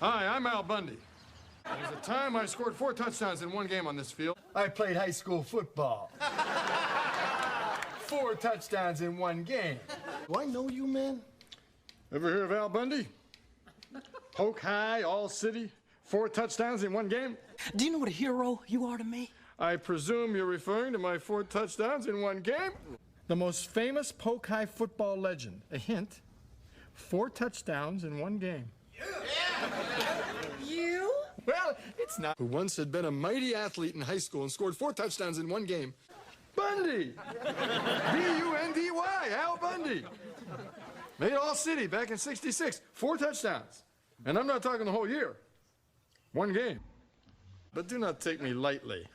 Hi, I'm Al Bundy. There's a time I scored 4 touchdowns in one game on this field. I played high school football. 4 touchdowns in one game. Do I know you, man? Ever hear of Al Bundy? Polk High, all city, 4 touchdowns in one game? Do you know what a hero you are to me? I presume you're referring to my 4 touchdowns in one game? The most famous Polk High football legend. A hint, 4 touchdowns in one game. You? Well, it's not. Who once had been a mighty athlete in high school and scored 4 touchdowns in one game. Bundy! B-U-N-D-Y, Al Bundy. Made all city back in '66, 4 touchdowns. And I'm not talking the whole year. One game. But do not take me lightly.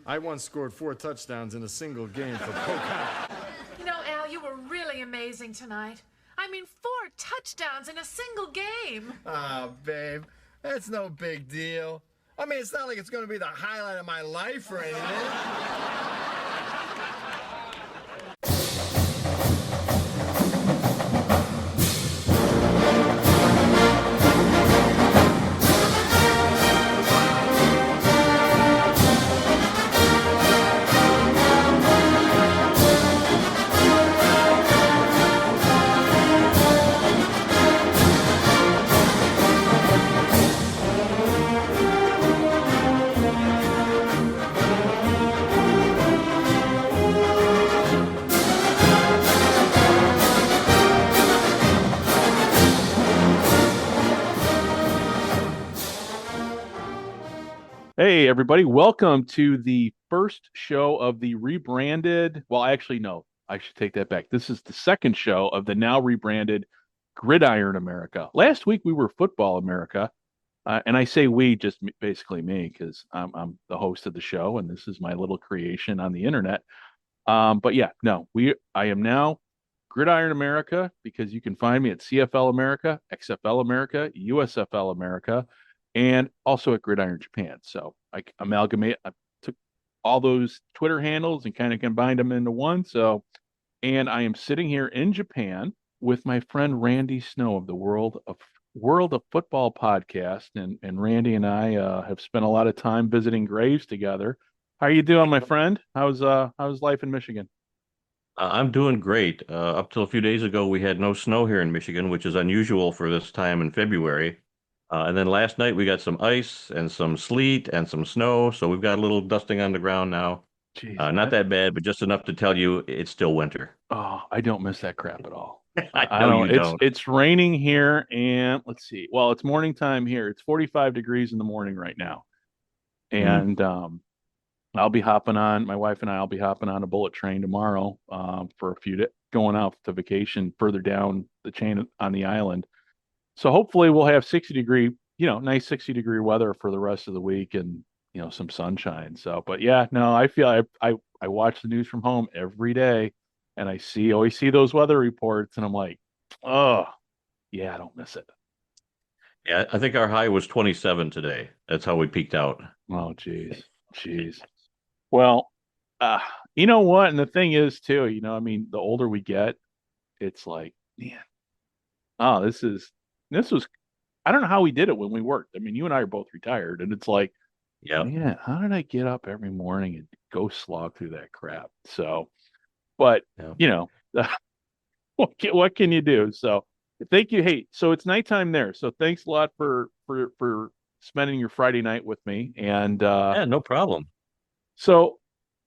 I once scored 4 touchdowns in a single game for Polk High. You know, Al, you were really amazing tonight. I mean, 4 touchdowns in a single game. Ah, babe, that's no big deal. I mean, it's not like it's going to be the highlight of my life or anything. Hey, everybody. Welcome to the first show of the rebranded. Well, actually, no, I should take that back. This is the second show of the now rebranded Gridiron America. Last week, we were Football America. And I say we, just basically me, because I'm the host of the show, and this is my little creation on the internet. But yeah, no, I am now Gridiron America, because you can find me at CFL America, XFL America, USFL America, and also at Gridiron Japan. So I took all those Twitter handles and kind of combined them into one. And I am sitting here in Japan with my friend Randy Snow of the World of Football podcast. And Randy and I have spent a lot of time visiting graves together. How are you doing, my friend? How's life in Michigan? I'm doing great. Up till a few days ago, we had no snow here in Michigan, which is unusual for this time in February. And then last night we got some ice and some sleet and some snow. So we've got a little dusting on the ground now. Jeez, Not that bad, but just enough to tell you it's still winter. Oh, I don't miss that crap at all. I know you don't. It's raining here, and let's see. Well, it's morning time here. It's 45 degrees in the morning right now. And I'll be hopping on, my wife and I'll be hopping on a bullet train tomorrow for a few days, going out to vacation further down the chain on the island. So hopefully we'll have nice 60-degree weather for the rest of the week and, some sunshine. So, but yeah, no, I feel I watch the news from home every day and I always see those weather reports and I'm like, oh, yeah, I don't miss it. Yeah, I think our high was 27 today. That's how we peaked out. Oh, geez. Well, you know what? And the thing is too, the older we get, it's like, man, oh, this was, I don't know how we did it when we worked. I mean, you and I are both retired, and it's like, yeah, how did I get up every morning and go slog through that crap? So, but what can you do? So, thank you. Hey, so it's nighttime there. So, thanks a lot for spending your Friday night with me. And yeah, no problem. So,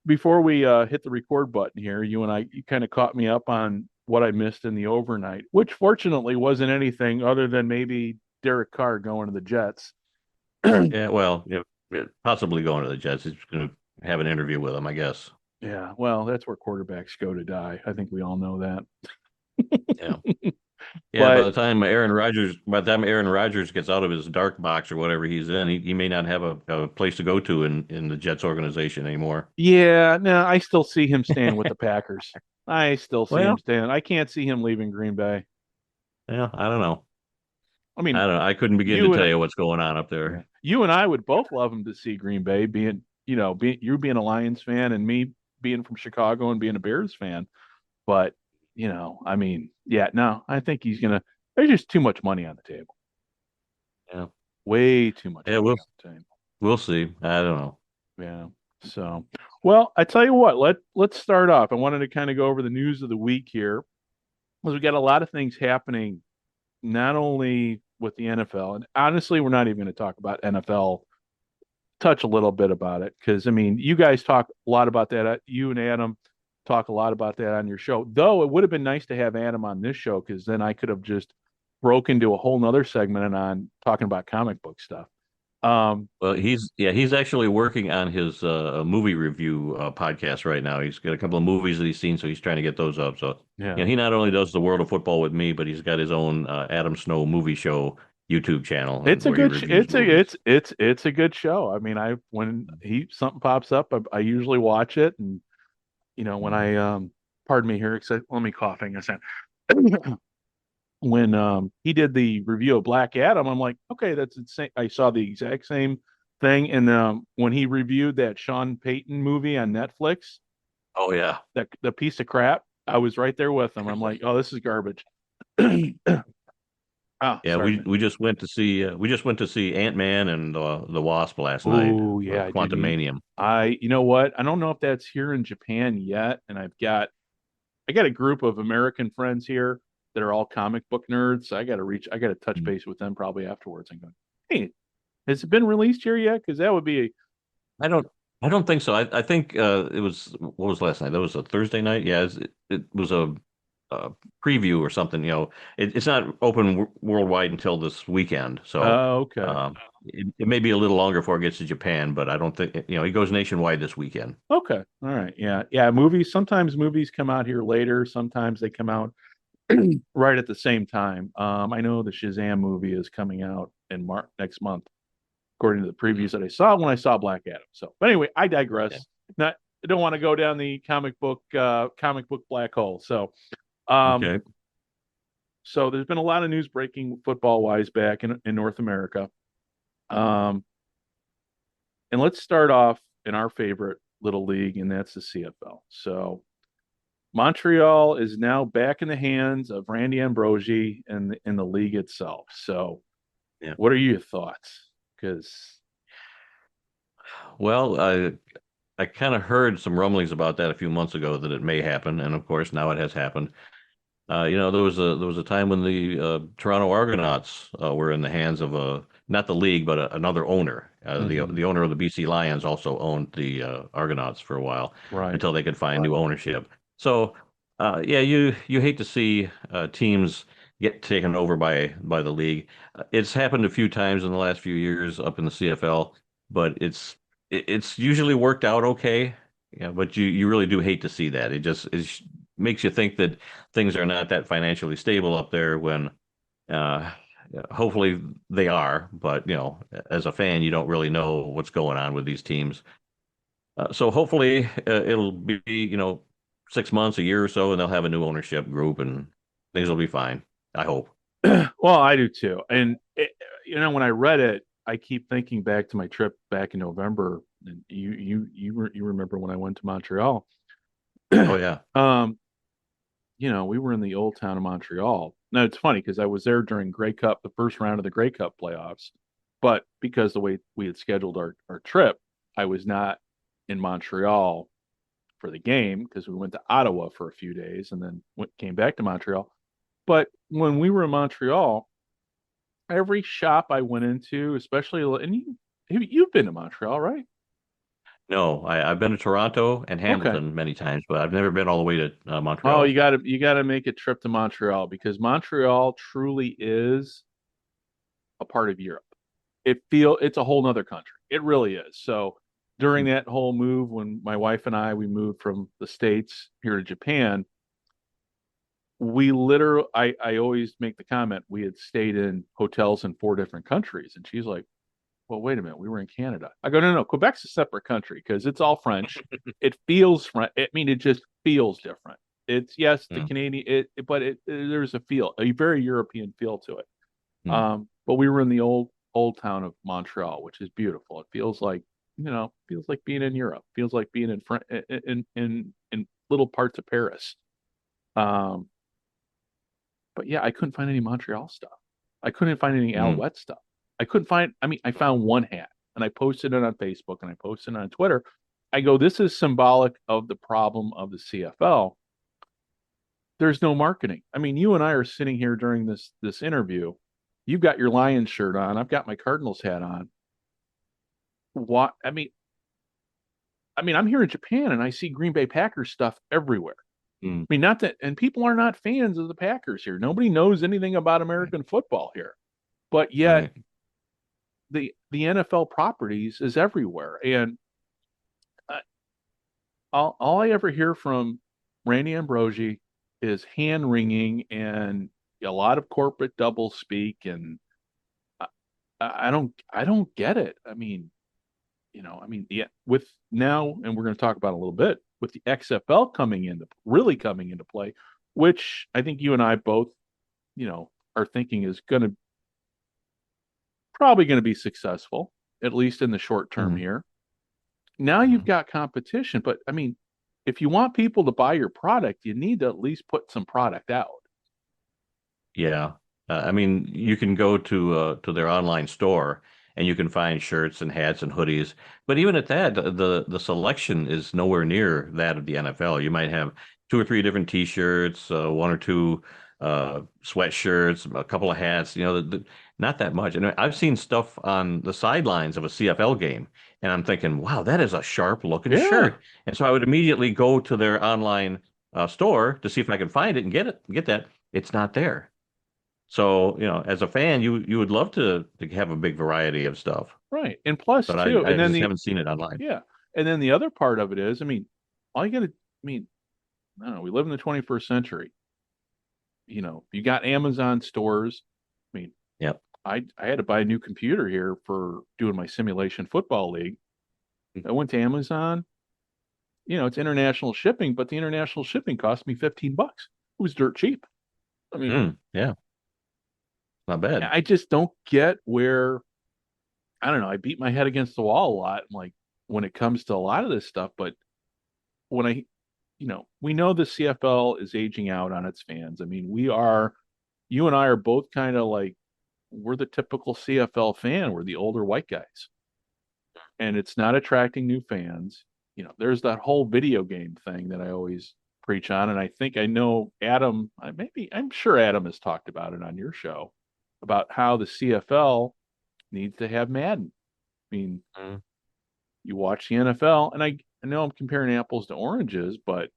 before we hit the record button here, you kind of caught me up on what I missed in the overnight, which fortunately wasn't anything other than maybe Derek Carr going to the Jets. Yeah, well, possibly going to the Jets. He's going to have an interview with them, I guess. Yeah, well, that's where quarterbacks go to die. I think we all know that. Yeah. Yeah, by the time Aaron Rodgers gets out of his dark box or whatever he's in, he may not have a place to go to in the Jets organization anymore. Yeah, no, I still see him staying with the Packers. I still see him staying. I can't see him leaving Green Bay. Yeah, I don't know. I mean, I don't know. I couldn't begin to tell you what's going on up there. You and I would both love him to see Green Bay, being you being a Lions fan and me being from Chicago and being a Bears fan. But I mean, yeah, no, I think there's just too much money on the table. Yeah. Way too much Yeah, time. we'll see. I don't know. Yeah. So, well, I tell you what, let's start off. I wanted to kind of go over the news of the week here, because we got a lot of things happening, not only with the NFL, and honestly, we're not even going to talk about NFL, touch a little bit about it, because I mean, you guys talk a lot about that. You and Adam talk a lot about that on your show. Though it would have been nice to have Adam on this show, because then I could have just broke into a whole nother segment and on talking about comic book stuff. Well, he's actually working on his movie review podcast right now. He's got a couple of movies that he's seen, so he's trying to get those up. So, Yeah. you know, he not only does the World of Football with me, but he's got his own Adam Snow movie show YouTube channel. It's a where he good reviews movies. it's a good show. I mean, when something pops up, I usually watch it, and you know, when I pardon me here, except let me coughing a second. When he did the review of Black Adam, I'm like, okay, that's insane. I saw the exact same thing. And when he reviewed that Sean Payton movie on Netflix, Oh yeah, that the piece of crap, I was right there with him. I'm like, oh, this is garbage. Ah, yeah. sorry. We just went to see Ant-Man and the Wasp last night. Oh yeah, I did. Quantumanium. You know what? I don't know if that's here in Japan yet, and I got a group of American friends here that are all comic book nerds. So I got to touch base with them probably afterwards and go, hey, has it been released here yet? Because that would be I don't. I don't think so. I think it was what was last night? That was a Thursday night. Yeah, it was a preview or something. You know, it's not open worldwide until this weekend. So okay. it may be a little longer before it gets to Japan, but I don't think it goes nationwide this weekend. Okay. All right. Yeah. Yeah. Sometimes movies come out here later. Sometimes they come out right at the same time. I know the Shazam movie is coming out in next month, according to the previews that I saw when I saw Black Adam. So, but anyway, I digress. Yeah. I don't want to go down the comic book black hole. So, Okay. so there's been a lot of news breaking football wise back in North America. And let's start off in our favorite little league, and that's the CFL. So Montreal is now back in the hands of Randy Ambrosie and in the league itself. So, Yeah. what are your thoughts? Because, Well, I kind of heard some rumblings about that a few months ago that it may happen, and of course now it has happened. There was a time when the Toronto Argonauts were in the hands of not the league, but another owner. The owner of the BC Lions also owned the Argonauts for a while right, until they could find new ownership. So, yeah, you hate to see teams get taken over by the league. It's happened a few times in the last few years up in the CFL, but it's usually worked out okay. Yeah, but you really do hate to see that. It makes you think that things are not that financially stable up there when hopefully they are, but as a fan you don't really know what's going on with these teams. So hopefully it'll be 6 months, a year or so, and they'll have a new ownership group and things will be fine. I hope. well, I do too. And when I read it, I keep thinking back to my trip back in November. And you remember when I went to Montreal? Oh yeah. We were in the old town of Montreal. Now it's funny because I was there during Grey Cup, the first round of the Grey Cup playoffs. But because the way we had scheduled our trip, I was not in Montreal for the game because we went to Ottawa for a few days and then came back to Montreal. But when we were in Montreal, every shop I went into, especially, and you've been to Montreal, right? No, I've been to Toronto and Hamilton many times, but I've never been all the way to Montreal. Oh, you gotta make a trip to Montreal because Montreal truly is a part of Europe. It's a whole nother country. It really is. So during that whole move, when my wife and we moved from the States here to Japan, we literally, I always make the comment, we had stayed in hotels in 4 different countries. And she's like, well, wait a minute, we were in Canada. I go, no, Quebec's a separate country because it's all French. It feels French. It just feels different. It's the Canadian, but there's a very European feel to it. But we were in the old town of Montreal, which is beautiful. It feels like being in Europe. Feels like being in little parts of Paris. But yeah, I couldn't find any Montreal stuff. I couldn't find any Alouette stuff. I couldn't find. I mean, I found one hat, and I posted it on Facebook, and I posted it on Twitter. I go, this is symbolic of the problem of the CFL. There's no marketing. I mean, you and I are sitting here during this interview. You've got your Lions shirt on. I've got my Cardinals hat on. What? I'm here in Japan and I see Green Bay Packers stuff everywhere. Mm. I mean, not that, and people are not fans of the Packers here. Nobody knows anything about American football here, but yet the NFL properties is everywhere. And all I ever hear from Randy Ambrosi is hand wringing and a lot of corporate double speak, and I don't get it. I mean, yeah, with now, and we're going to talk about it a little bit with the XFL coming into play, which I think you and I both, are thinking is probably going to be successful, at least in the short term here. Now you've got competition, but I mean, if you want people to buy your product, you need to at least put some product out. Yeah. I mean, you can go to their online store and you can find shirts and hats and hoodies. But even at that, the selection is nowhere near that of the NFL. You might have 2 or 3 different T-shirts, 1 or 2 sweatshirts, a couple of hats. Not that much. And I've seen stuff on the sidelines of a CFL game, and I'm thinking, wow, that is a sharp looking shirt. And so I would immediately go to their online store to see if I can find it and get that. It's not there. So, as a fan, you would love to have a big variety of stuff. Right. And plus, but too, I and then just haven't seen it online. Yeah. And then the other part of it is, I mean, all you got to, I don't know, we live in the 21st century. You got Amazon stores. I mean, Yep. I had to buy a new computer here for doing my simulation football league. I went to Amazon. It's international shipping, but the international shipping cost me $15. It was dirt cheap. I mean, yeah. Not bad. I just don't get where, I don't know. I beat my head against the wall a lot, like when it comes to a lot of this stuff. But when we know the CFL is aging out on its fans. I mean, you and I are both kind of like, we're the typical CFL fan. We're the older white guys, and it's not attracting new fans. There's that whole video game thing that I always preach on, and I think I know Adam. I'm sure Adam has talked about it on your show about how the CFL needs to have Madden. I mean, you watch the NFL, and I know I'm comparing apples to oranges, but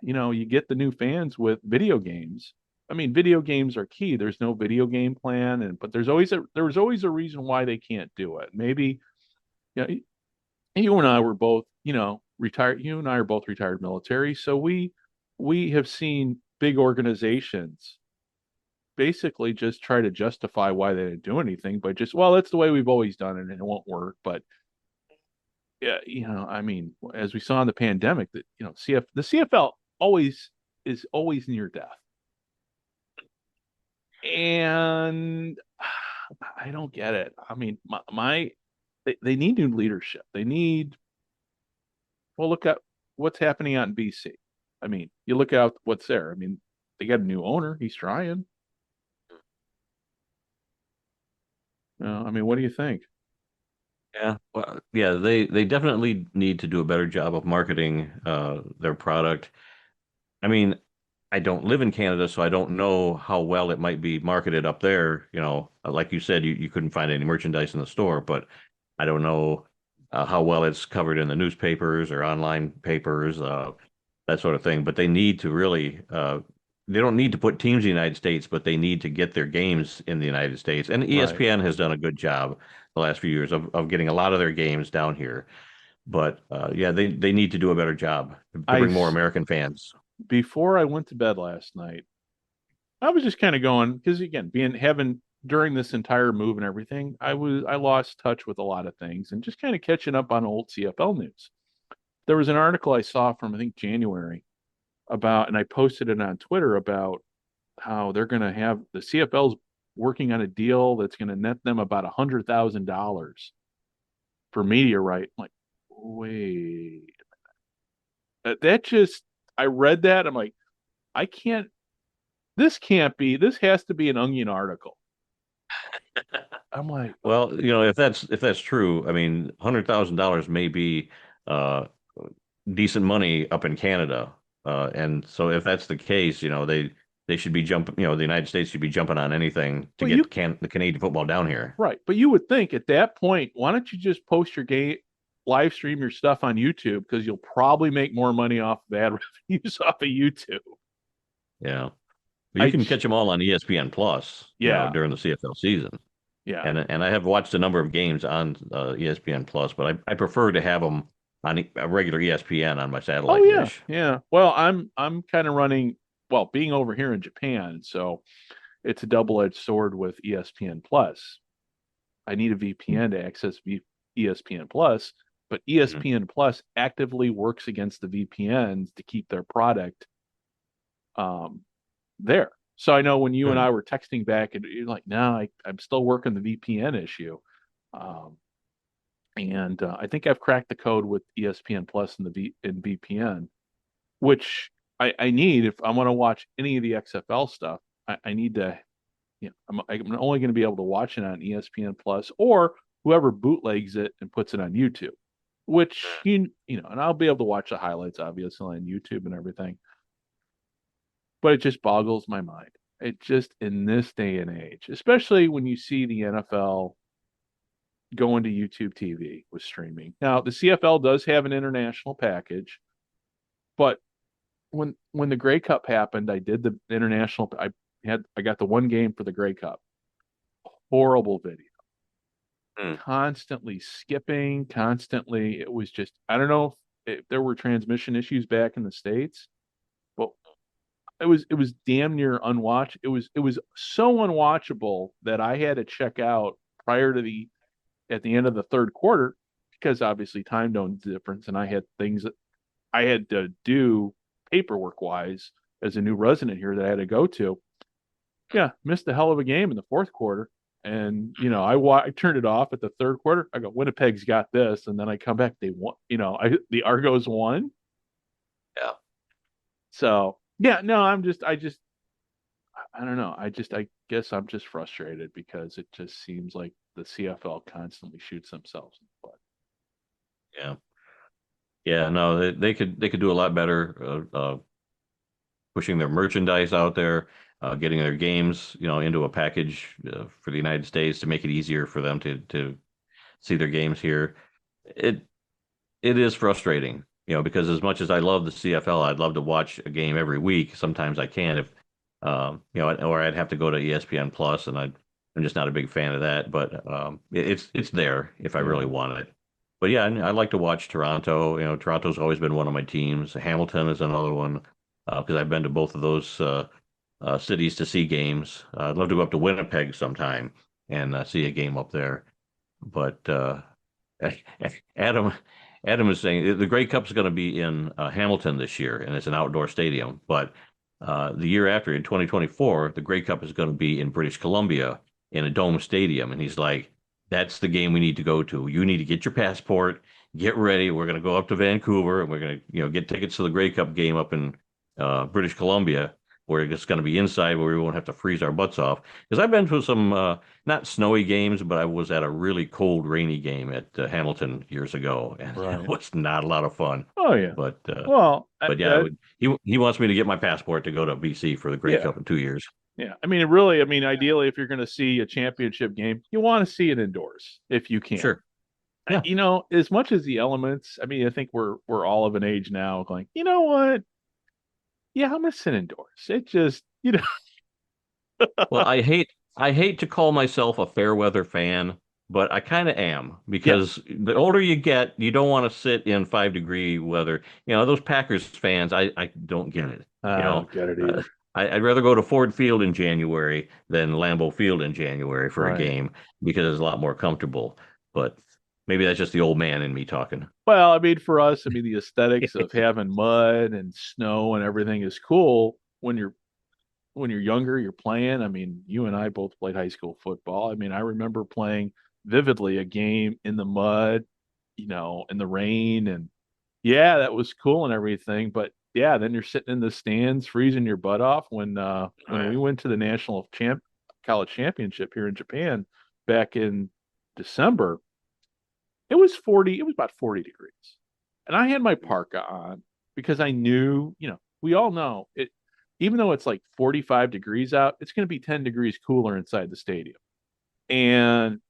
you get the new fans with video games. I mean, video games are key. There's no video game plan, but there's always a reason why they can't do it. Maybe, you and I were both, retired. You and I are both retired military, so we have seen big organizations basically just try to justify why they didn't do anything, but just, well, that's the way we've always done it and it won't work. But yeah, I mean, as we saw in the pandemic, that the CFL is always near death. And I don't get it. I mean, they need new leadership. Look at what's happening out in BC. I mean, you look out what's there. I mean, they got a new owner. He's trying. I mean, what do you think? Yeah, well, yeah, they definitely need to do a better job of marketing their product. I mean, I don't live in Canada, so I don't know how well it might be marketed up there. Like you said, you couldn't find any merchandise in the store, but I don't know how well it's covered in the newspapers or online papers, that sort of thing. But they need to really, they don't need to put teams in the United States, but they need to get their games in the United States. And ESPN has done a good job the last few years of getting a lot of their games down here. But yeah, they need to do a better job to bring more American fans. Before I went to bed last night, I was just kind of going, because again, having during this entire move and everything, I lost touch with a lot of things and just kind of catching up on old CFL news. There was an article I saw from, I think, January about, and I posted it on Twitter about how they're going to have the CFL's working on a deal that's going to net them about $100,000 for media right. I'm like, wait a minute. That just, I read that. I'm like, this has to be an Onion article. I'm like, Well, if that's true, I mean, $100,000 may be uh, decent money up in Canada, and so if that's the case, they should be jumping. The United States should be jumping on anything to well, get the Canadian football down here. right. But you would think at that point, why don't you just post your game, live stream your stuff on YouTube? Because you'll probably make more money off of ad revenues off of YouTube. Yeah, you I, can catch them all on ESPN Plus, yeah, during the CFL season. yeah. And I have watched a number of games on ESPN Plus, but I prefer to have them on a regular ESPN on my Oh satellite yeah, dish. yeah. Well, I'm kind of running, well, being over here in Japan, so it's a double-edged sword with ESPN Plus. I need a VPN to access ESPN Plus, but Mhm. ESPN Plus actively works against the VPNs to keep their product um, there. So I know when you and Good. I were texting back, and you're like, "No, I'm still working the VPN issue," um, and I think I've cracked the code with ESPN Plus and in VPN, which I need if I want to watch any of the XFL stuff. I need to, I'm only going to be able to watch it on ESPN Plus or whoever bootlegs it and puts it on YouTube, which and I'll be able to watch the highlights obviously on YouTube and everything. But it just boggles my mind. It just in this day and age, especially when you see the NFL going to YouTube TV with streaming. Now, the CFL does have an international package, but when the Grey Cup happened, I did the international. I got the one game for the Grey Cup. Horrible video. Mm. Constantly skipping, constantly. It was just I don't know if there were transmission issues back in the States, but it was damn near unwatch. It was so unwatchable that I had to check out prior to the at the end of the third quarter because obviously time zone difference and I had things that I had to do paperwork wise as a new resident here that I had to go to. Yeah, missed a hell of a game in the fourth quarter. And I turned it off at the third quarter. I go, Winnipeg's got this, and then I come back. They won. The Argos won. Yeah. So yeah, no, I don't know. I guess I'm just frustrated because it just seems like the CFL constantly shoots themselves in the foot. Yeah. Yeah. No, they could do a lot better pushing their merchandise out there, getting their games, into a package for the United States to make it easier for them to see their games here. It it is frustrating, because as much as I love the CFL, I'd love to watch a game every week. Sometimes I can't if or I'd have to go to ESPN Plus, and I'm just not a big fan of that. But it's there if I really want it. But yeah, I like to watch Toronto. Toronto's always been one of my teams. Hamilton is another one because I've been to both of those cities to see games. I'd love to go up to Winnipeg sometime and see a game up there. But Adam, Adam is saying the Grey Cup is going to be in Hamilton this year, and it's an outdoor stadium. But the year after, in 2024, the Grey Cup is going to be in British Columbia in a dome stadium. And he's like, "That's the game we need to go to. You need to get your passport, get ready. We're going to go up to Vancouver, and we're going to, get tickets to the Grey Cup game up in British Columbia, where it's going to be inside, where we won't have to freeze our butts off." Because I've been to some not snowy games, but I was at a really cold, rainy game at Hamilton years ago, and it was not a lot of fun. Oh yeah. But Well, yeah, he wants me to get my passport to go to BC for the Grey Cup in 2 years. yeah. I mean, ideally, if you're going to see a championship game, you want to see it indoors if you can. Sure. Yeah. As much as the elements, I mean, I think we're all of an age now going, you know what? Yeah, I'm gonna sit indoors. It just, Well, I hate to call myself a fair weather fan, but I kind of am because the older you get, you don't want to sit in 5-degree weather. Those Packers fans, I don't get it. I don't get it either. I'd rather go to Ford Field in January than Lambeau Field in January for a game because it's a lot more comfortable. But maybe that's just the old man in me talking. Well, I mean, for us, I mean, the aesthetics of having mud and snow and everything is cool when you're younger, you're playing. I mean, you and I both played high school football. I mean, I remember playing vividly a game in the mud, in the rain, and yeah, that was cool and everything. But yeah, then you're sitting in the stands freezing your butt off when we went to the college championship here in Japan back in December, it was about 40 degrees. And I had my parka on because I knew, we all know it, even though it's like 45 degrees out, it's going to be 10 degrees cooler inside the stadium. And,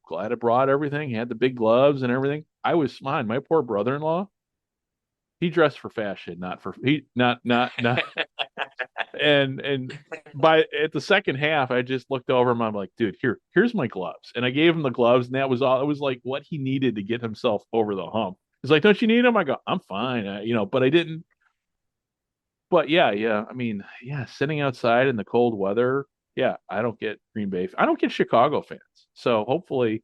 glad I brought everything, had the big gloves and everything. I was fine. My poor brother-in-law, he dressed for fashion, not for he not and by at the second half, I just looked over him. I'm like, dude, here's my gloves, and I gave him the gloves, and that was all. It was like what he needed to get himself over the hump. He's like, don't you need them? I go, I'm fine, but I didn't. But yeah. I mean, yeah, sitting outside in the cold weather. Yeah, I don't get Green Bay. I don't get Chicago fans. So hopefully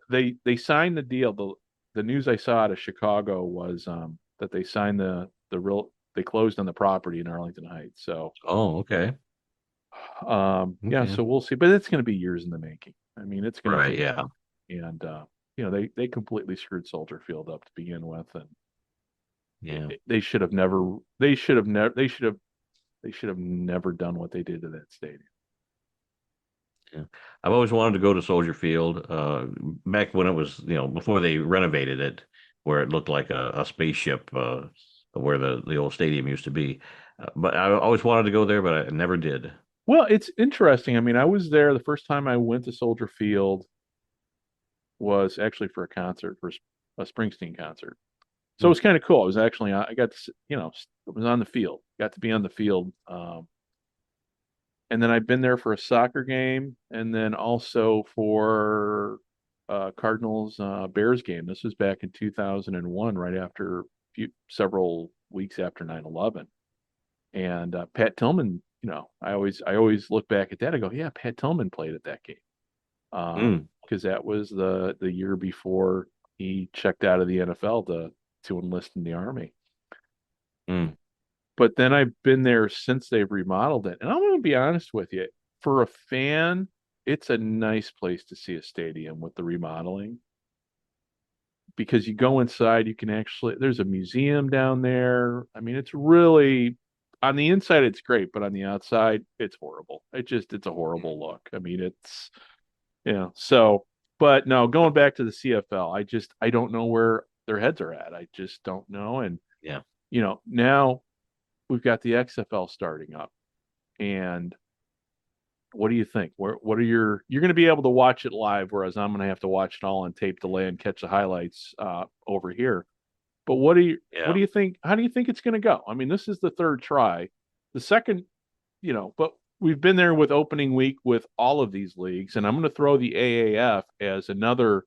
they signed the deal. The news I saw out of Chicago was that they signed they closed on the property in Arlington Heights. So Oh, okay. yeah, Okay. so we'll see. But it's going to be years in the making. I mean, it's going to Right, take yeah. and they completely screwed Soldier Field up to begin with, and Yeah. they should have never done what they did to that stadium. Yeah. I've always wanted to go to Soldier Field, back when it was, before they renovated it, where it looked like a spaceship, where the old stadium used to be. But I always wanted to go there, but I never did. Well, it's interesting. I mean, I was there the first time I went to Soldier Field was actually for a concert, for a Springsteen concert. So it was kind of cool. I was actually, I got to, it was on the field, got to be on the field. And then I've been there for a soccer game, and then also for Cardinals Bears game. This was back in 2001, right after several weeks after 9/11. And Pat Tillman, I always look back at that. I go, yeah, Pat Tillman played at that game, because that was the year before he checked out of the NFL to enlist in the Army. Mm. But then I've been there since they've remodeled it. And I'm going to be honest with you, for a fan, it's a nice place to see a stadium with the remodeling. Because you go inside, you can actually, there's a museum down there. I mean, it's really, on the inside, it's great, but on the outside, it's horrible. It's a horrible look. I mean, so, but no, going back to the CFL, I don't know where their heads are at. I just don't know. And, Yeah. Now we've got the XFL starting up, and what do you think? What are you're going to be able to watch it live, whereas I'm going to have to watch it all on tape delay and catch the highlights over here. But what do you think? How do you think it's going to go? I mean, this is the third try. The second, but we've been there with opening week with all of these leagues, and I'm going to throw the AAF as another,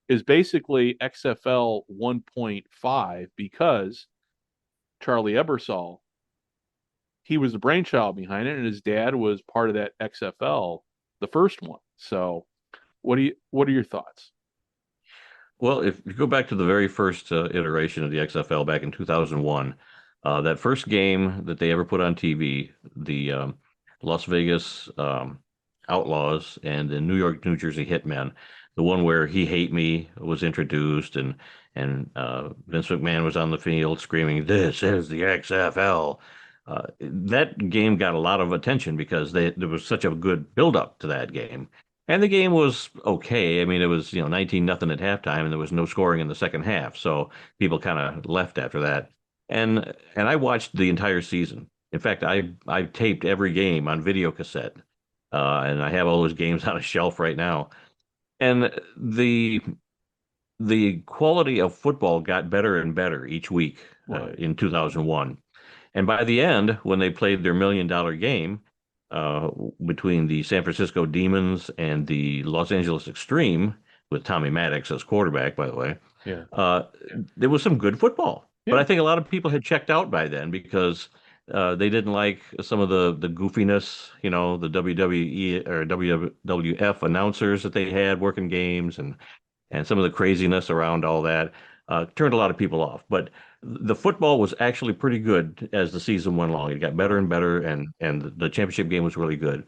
is basically XFL 1.5, because Charlie Ebersol, he was the brainchild behind it, and his dad was part of that XFL, the first one. So, what are your thoughts? Well, if you go back to the very first iteration of the XFL back in 2001, that first game that they ever put on TV, the Las Vegas Outlaws and the New York, New Jersey Hitmen, the one where He Hate Me was introduced, and Vince McMahon was on the field screaming, "This is the XFL." That game got a lot of attention because there was such a good build-up to that game. And the game was okay. I mean, it was 19-0 at halftime, and there was no scoring in the second half. So people kind of left after that. And I watched the entire season. In fact, I taped every game on video cassette, and I have all those games on a shelf right now. And the quality of football got better and better each week in 2001. And by the end, when they played their $1 million game between the San Francisco Demons and the Los Angeles Extreme, with Tommy Maddox as quarterback, by the way, there was some good football. Yeah. But I think a lot of people had checked out by then because they didn't like some of the goofiness, the WWE or WWF announcers that they had working games, and some of the craziness around all that turned a lot of people off. But the football was actually pretty good as the season went along. It got better and better, and the championship game was really good.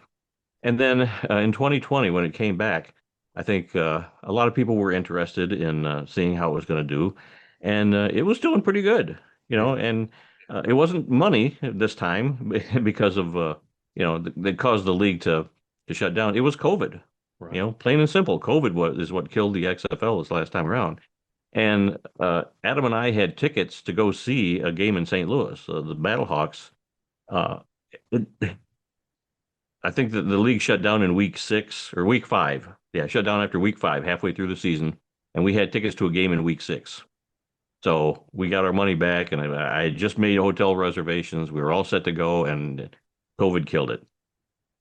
And then in 2020, when it came back, I think a lot of people were interested in seeing how it was going to do, and it was doing pretty good, and it wasn't money this time because of, they caused the league to to shut down, it was COVID. Right. You know, plain and simple. COVID is what killed the XFL this last time around. And Adam and I had tickets to go see a game in St. Louis, the Battlehawks. Uh, it, I think that the league shut down in week 6 or week 5. Yeah, shut down after week 5, halfway through the season, and we had tickets to a game in week 6. So we got our money back, and I had just made hotel reservations. We were all set to go, and COVID killed it.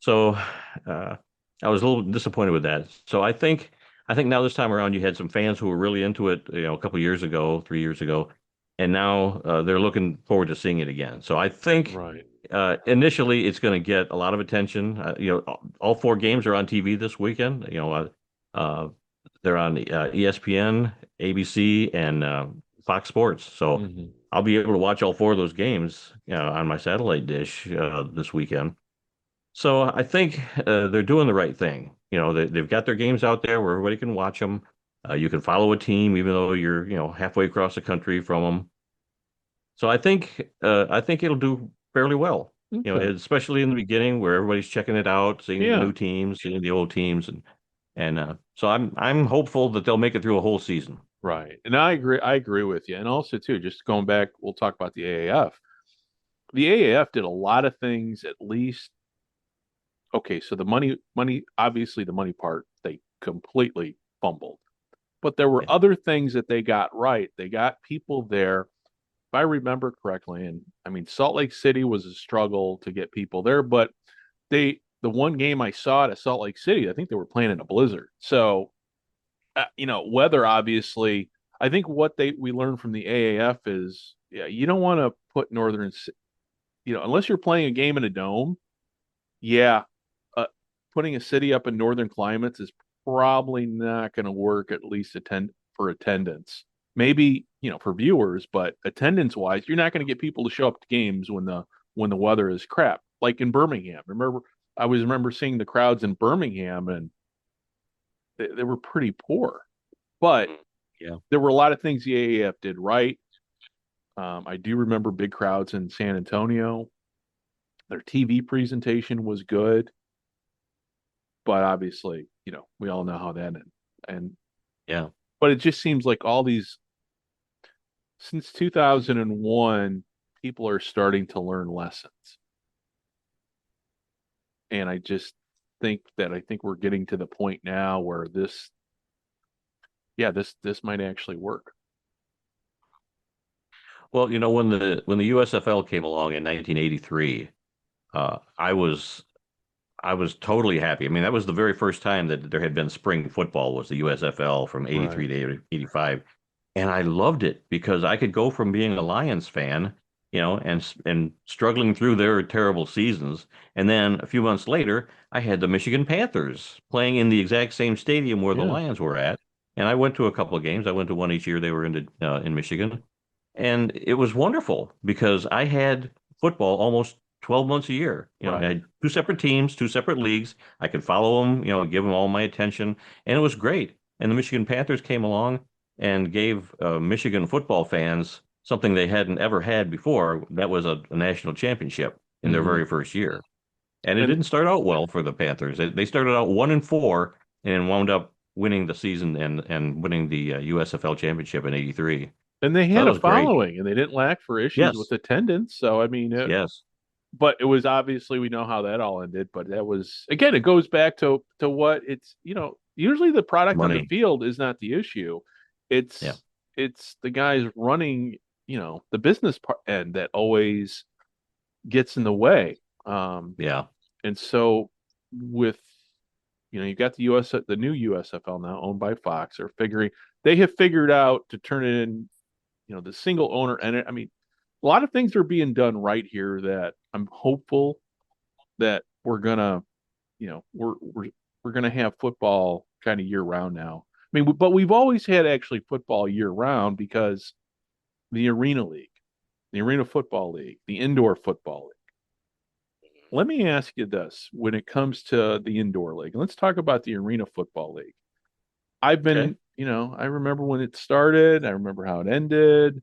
So I was a little disappointed with that. So I think now this time around you had some fans who were really into it, a couple years ago, 3 years ago, and now they're looking forward to seeing it again. So I think Right. initially it's going to get a lot of attention. All 4 games are on TV this weekend. They're on ESPN, ABC, and Fox Sports. So Mhm. I'll be able to watch all 4 of those games on my satellite dish this weekend. So I think they're doing the right thing. They've got their games out there where everybody can watch them. You can follow a team even though you're halfway across the country from them. So I think it'll do fairly well. Okay. Especially in the beginning where everybody's checking it out, seeing the Yeah. new teams, seeing the old teams, and so I'm hopeful that they'll make it through a whole season. Right. And I agree with you. And also too, just going back, we'll talk about the AAF. The AAF did a lot of things, at least. Okay, so the money, obviously the money part, they completely fumbled. But there were Yeah. other things that they got right. They got people there, if I remember correctly, and I mean Salt Lake City was a struggle to get people there, but the one game I saw at Salt Lake City, I think they were playing in a blizzard. So weather obviously. I think what we learned from the AAF is, yeah, you don't want to put unless you're playing a game in a dome. Yeah, putting a city up in northern climates is probably not going to work, at least for attendance. Maybe for viewers, but attendance wise, you're not going to get people to show up to games when the weather is crap. Like in Birmingham, remember seeing the crowds in Birmingham, and they were pretty poor. But Yeah. there were a lot of things the AAF did right. I do remember big crowds in San Antonio. Their TV presentation was good, but obviously, we all know how that ended. And Yeah. but it just seems like since 2001, people are starting to learn lessons. And I think we're getting to the point now where this might actually work. Well, when the USFL came along in 1983, I was totally happy. I mean, that was the very first time that there had been spring football, was the USFL from 83 to 85. And I loved it because I could go from being a Lions fan, and struggling through their terrible seasons. And then a few months later, I had the Michigan Panthers playing in the exact same stadium where the Yeah. Lions were at. And I went to a couple of games. I went to one each year they were in Michigan. And it was wonderful because I had football almost 12 months a year. I had 2 separate teams, 2 separate leagues. I could follow them, give them all my attention, and it was great. And the Michigan Panthers came along and gave Michigan football fans something they hadn't ever had before. That was a national championship in their Mhm. very first year. And it And didn't start out well for the Panthers. They started out 1-4 and wound up winning the season and winning the USFL championship in '83. and they So had that a was great. following, and they didn't lack for issues Yes. with attendance. So I mean, Yes. but it was obviously, we know how that all ended. But that was, again, it goes back to what it's, usually the product on the Money. field is not the issue. It's Yeah. it's the guys running, the business part end that always gets in the way. Yeah. And so with, you got the new USFL now owned by Fox. They have figured out to turn it in, the single owner. And I mean, a lot of things are being done right here that I'm hopeful that we're gonna, we're gonna have football kind of year round now. I mean, but we've always had actually football year round because the Arena League, the Arena Football League, the Indoor Football League. Let me ask you this: when it comes to the indoor league, let's talk about the Arena Football League. I've been, Okay. I remember when it started. I remember how it ended.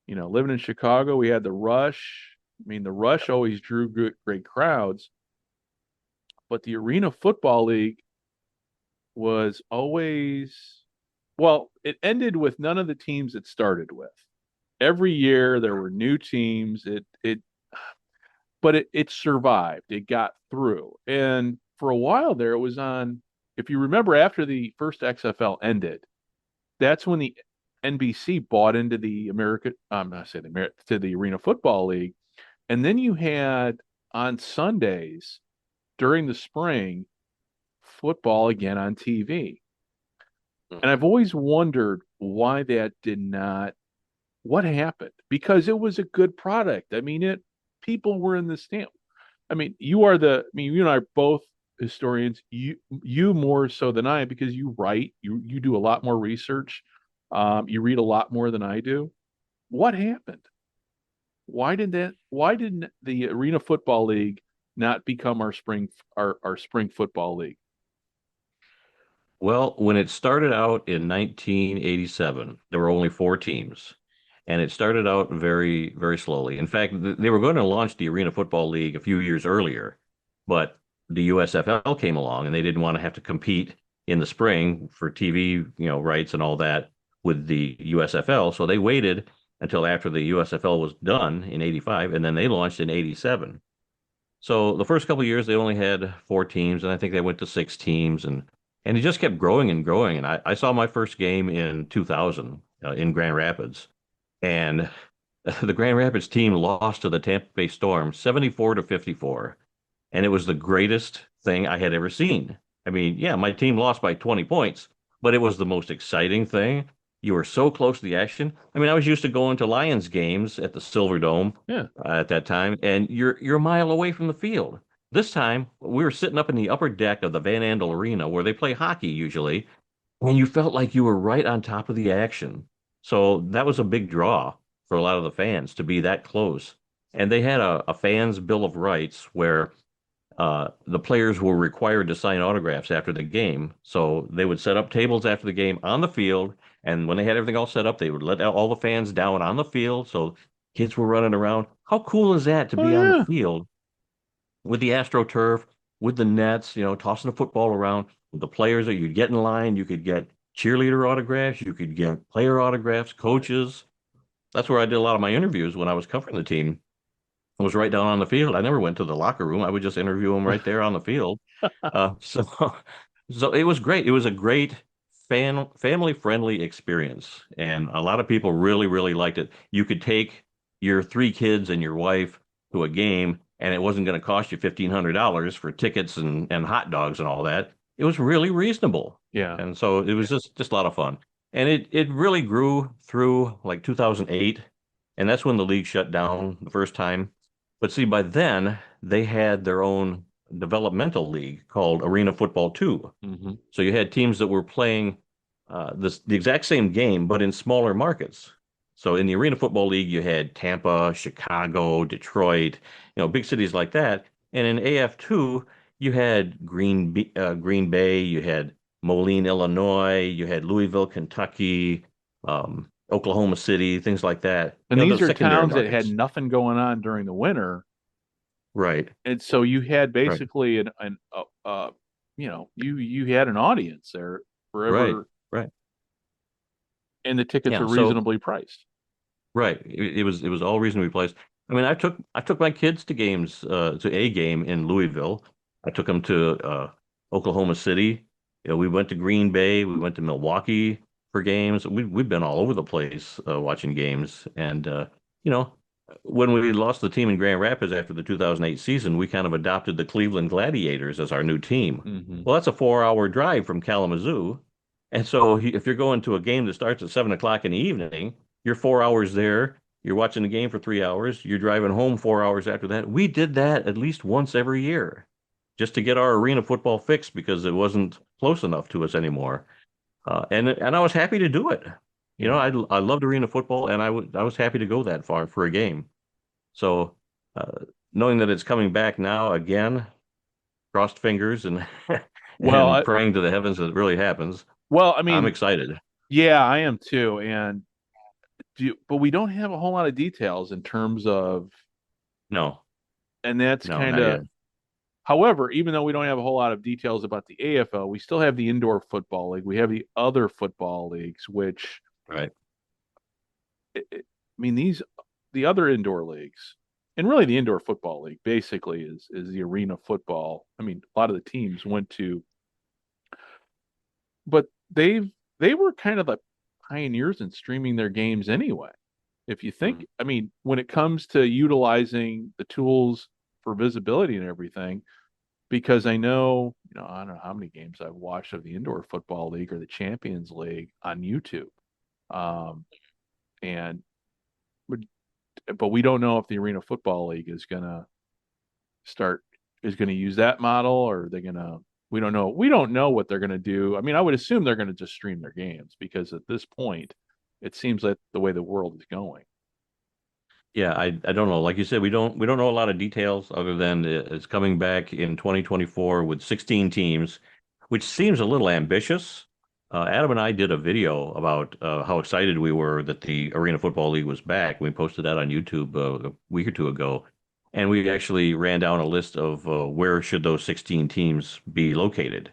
Living in Chicago, we had the Rush. I mean, the Rush always drew great crowds. but the Arena Football League was always, well, it ended with none of the teams it started with. Every year there were new teams. But it survived. It got through. And for a while there, it was on, if you remember, after the first XFL ended, that's when the NBC bought into the American, I'm not saying to the Arena Football League. And then you had on Sundays during the spring football again on TV. And I've always wondered why that did not, what happened? Because it was a good product. I mean, people were in the stand. I mean, you and I are both historians. You more so than I, because you write, you do a lot more research. You read a lot more than I do. What happened? Why didn't the Arena Football League not become our spring football league? Well, when it started out in 1987, there were only 4 teams, and it started out very, very slowly. In fact, they were going to launch the Arena Football League a few years earlier, but the USFL came along, and they didn't want to have to compete in the spring for TV, rights and all that with the USFL. So they waited until after the USFL was done in 85, and then they launched in 87. So the first couple of years, they only had 4 teams, and I think they went to 6 teams, and it just kept growing and growing. And I saw my first game in 2000 in Grand Rapids, and the Grand Rapids team lost to the Tampa Bay Storm 74-54, and it was the greatest thing I had ever seen. I mean, yeah, my team lost by 20 points, but it was the most exciting thing. You were so close to the action. I mean, I was used to going to Lions games at the Silver Dome at that time, and you're a mile away from the field. This time, we were sitting up in the upper deck of the Van Andel Arena where they play hockey usually, and you felt like you were right on top of the action. So that was a big draw for a lot of the fans to be that close. And they had a fans' bill of rights where the players were required to sign autographs after the game. So they would set up tables after the game on the field, and when they had everything all set up, they would let all the fans down on the field. So kids were running around. How cool is that to Oh be on the yeah. field with the AstroTurf, with the nets, tossing the football around, with the players that you'd get in line? You could get cheerleader autographs, you could get player autographs, coaches. That's where I did a lot of my interviews when I was covering the team. I was right down on the field. I never went to the locker room. I would just interview them right there on the field. So, so it was great. It was a great family friendly experience, and a lot of people really, really liked it. You could take your 3 kids and your wife to a game, and it wasn't going to cost you $1,500 for tickets and hot dogs and all that. It was really reasonable, Yeah. and so it was just a lot of fun. And it really grew through like 2008, and that's when the league shut down the first time. But see, by then they had their own developmental league called Arena Football 2. Mm-hmm. So you had teams that were playing the exact same game, but in smaller markets. So in the Arena Football League, you had Tampa, Chicago, Detroit, big cities like that. And in AF2, you had Green Bay, you had Moline, Illinois, you had Louisville, Kentucky, Oklahoma City, things like that. And these the are secondary towns that had markets. nothing going on during the winter, Right. and so you had Right. basically you had an audience there Right. forever, Right. and the tickets Yeah. are So reasonably priced. right. It was all reasonably priced. I mean, I took my kids to games, to a game in Louisville. I took them to Oklahoma City. We went to Green Bay. We went to Milwaukee for games. We've been all over the place watching games. And you know, when we lost the team in Grand Rapids after the 2008 season, we kind of adopted the Cleveland Gladiators as our new team. Mm-hmm. Well, that's a 4-hour drive from Kalamazoo. And so if you're going to a game that starts at 7 o'clock in the evening, you're 4 hours there. You're watching the game for 3 hours. You're driving home 4 hours after that. We did that at least once every year just to get our arena football fixed because it wasn't close enough to us anymore. And I was happy to do it. I loved arena football, and I was happy to go that far for a game. So knowing that it's coming back now again, crossed fingers and Well, and praying to the heavens that it really happens. I I'm mean, excited. yeah, I am too, and but we don't have a whole lot of details in terms of, No, and that's no, kind not yet. of However, even though we don't have a whole lot of details about the AFL, we still have the indoor football league. We have the other football leagues, which Right. I mean, the other indoor leagues, and really the indoor football league basically is the arena football. I mean, a lot of the teams went to, but they were kind of the pioneers in streaming their games anyway. If you think, I mean, when it comes to utilizing the tools for visibility and everything, because I know, I don't know how many games I've watched of the indoor football league or the Champions League on YouTube. And but we don't know if the Arena Football League is going to use that model, or they're going to, we don't know. We don't know what they're going to do. I mean, I would assume they're going to just stream their games, because at this point it seems like the way the world is going. Yeah, I don't know. Like you said, we don't know a lot of details other than it's coming back in 2024 with 16 teams, which seems a little ambitious. Adam and I did a video about how excited we were that the Arena Football League was back. We posted that on YouTube a week or two ago, and we actually ran down a list of where should those 16 teams be located.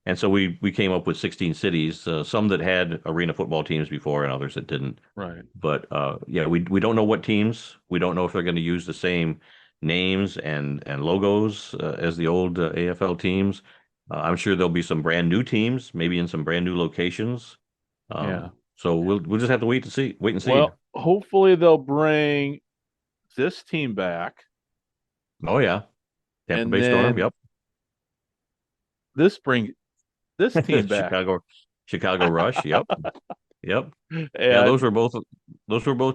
And so we came up with 16 cities, some that had arena football teams before and others that didn't. Right. But yeah, we don't know what teams. We don't know if they're going to use the same names and logos as the old AFL teams. I'm sure there'll be some brand new teams, maybe in some brand new locations. Yeah. So we'll just have to wait and see. Well, hopefully they'll bring this team back, Oh yeah, Tampa and Bay Storm. then Yep. bring this team back. Chicago Rush. Yep. Yep. Yeah, And those were both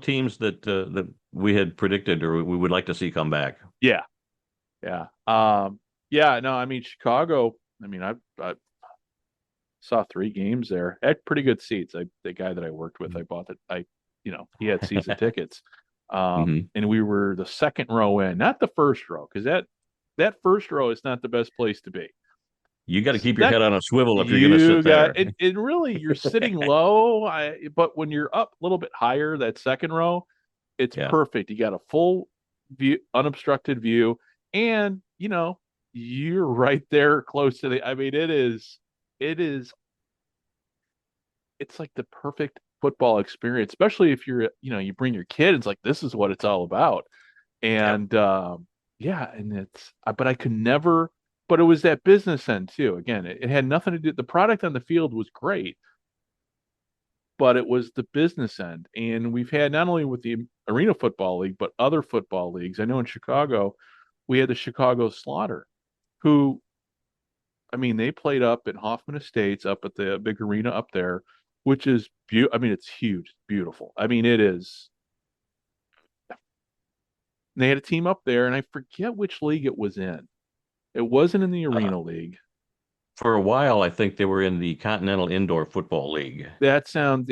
teams that we had predicted or we would like to see come back. yeah, yeah, yeah. No, I mean Chicago. I mean, I saw 3 games there at pretty good seats. The guy that I worked with, I bought it. He had season tickets, Mhm. and we were the second row in, not the first row, because that first row is not the best place to be. You got to keep your That head on a swivel if you're going to sit there. it really, you're sitting low. But when you're up a little bit higher, that second row, it's Yeah. perfect. You got a full view, unobstructed view, and you're right there close to the. I mean, it is, it's like the perfect football experience, especially if you bring your kid. It's like, this is what it's all about. And yeah, and but I could never. But it was that business end too. Again, it had nothing to do. The product on the field was great, but it was the business end. And we've had, not only with the Arena Football League, but other football leagues. I know in Chicago, we had the Chicago Slaughter, who, I mean, they played up in Hoffman Estates, up at the big arena up there, which is beautiful. I mean, it's huge, beautiful. I mean, it is. They had a team up there, and I forget which league it was in. It wasn't in the Arena League. For a while, I think they were in the Continental Indoor Football League. That sounds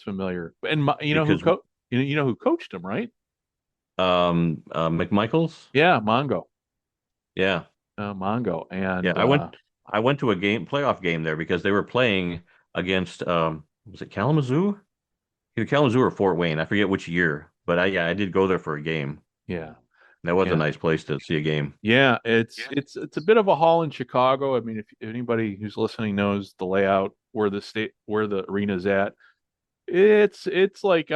familiar. And you know Because you know who coached him, right? McMichaels. Yeah, Mongo. Yeah. Mongo. And Yeah, I went to a playoff game there because they were playing against was it Kalamazoo? Either Kalamazoo or Fort Wayne. I forget which year, but I did go there for a game. Yeah. That was Yeah. a nice place to see a game. Yeah, it's a bit of a haul in Chicago. I mean, if anybody who's listening knows the layout, where the arena's at, it's like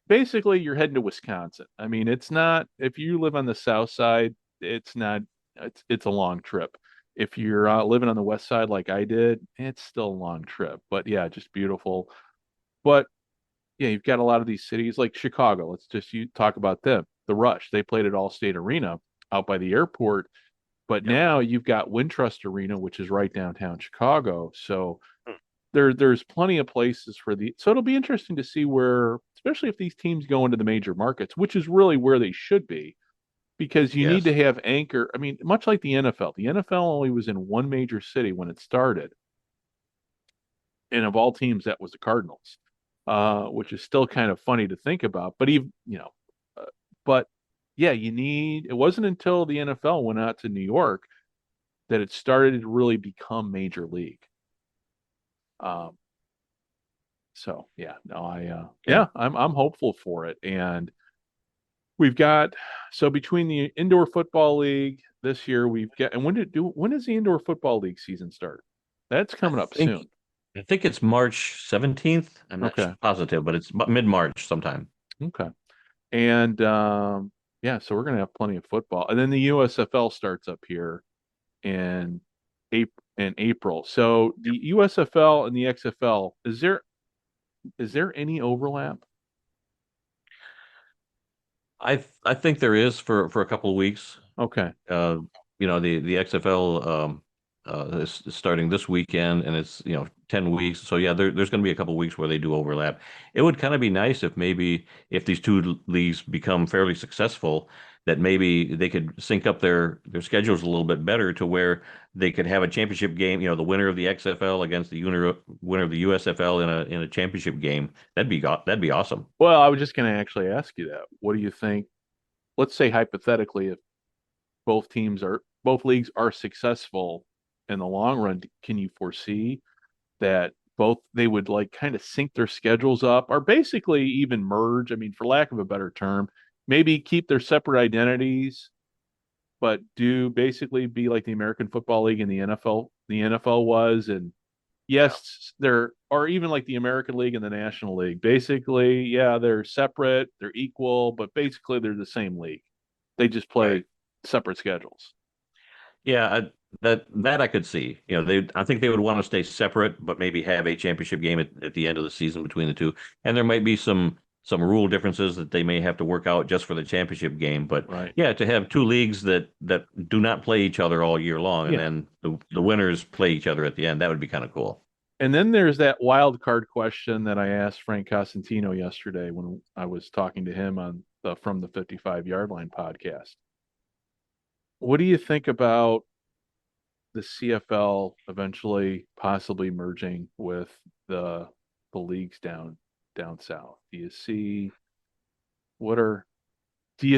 basically you're heading to Wisconsin. I mean, it's not, if you live on the south side, it's not, it's a long trip. If you're living on the west side like I did, it's still a long trip. But yeah, just beautiful. But yeah, you've got a lot of these cities like Chicago. You talk about them. The Rush, they played at Allstate Arena out by the airport, but now you've got Wintrust Arena, which is right downtown Chicago. So there's plenty of places so it'll be interesting to see where, especially if these teams go into the major markets, which is really where they should be, because you need to have anchor. I mean, much like the NFL. The NFL only was in one major city when it started, and of all teams, that was the Cardinals, which is still kind of funny to think about. But even but yeah, it wasn't until the NFL went out to New York that it started to really become major league. So yeah, no, I'm hopeful for it. And we've got so between the indoor football league this year, we've got and when does the indoor football league season start? That's coming up think soon. I think it's March 17th. I'm not Okay. positive, but it's mid-March sometime. Okay. And yeah, so we're gonna have plenty of football. And then the USFL starts up here in April. So the USFL and the XFL, is there any overlap? I think there is for a couple of weeks. Okay. Uh, the XFL is starting this weekend, and it's 10 weeks. So yeah, there's going to be a couple of weeks where they do overlap. It would kind of be nice if maybe if these two leagues become fairly successful, that maybe they could sync up their schedules a little bit better to where they could have a championship game. The winner of the XFL against the winner of the USFL in a championship game. That'd be awesome. Well, I was just gonna actually ask you that. What do you think? Let's say hypothetically, if both leagues are successful in the long run, can you foresee that both they would like kind of sync their schedules up or basically even merge? I mean, for lack of a better term, maybe keep their separate identities, but do basically be like the American Football League and the NFL was, and yes, they're or even like the American League and the National League. Basically, yeah, they're separate, they're equal, but basically they're the same league. They just play Right. separate schedules. Yeah, that I could see. I think they would want to stay separate, but maybe have a championship game at the end of the season between the two. And there might be some rule differences that they may have to work out just for the championship game. But Right. yeah, to have two leagues that do not play each other all year long, and Yeah. then the winners play each other at the end, that would be kind of cool. And then there's that wild card question that I asked Frank Cosentino yesterday when I was talking to him on the From the 55-Yard Line podcast. What do you think about the CFL eventually possibly merging with the leagues down south? Do you see what are I do you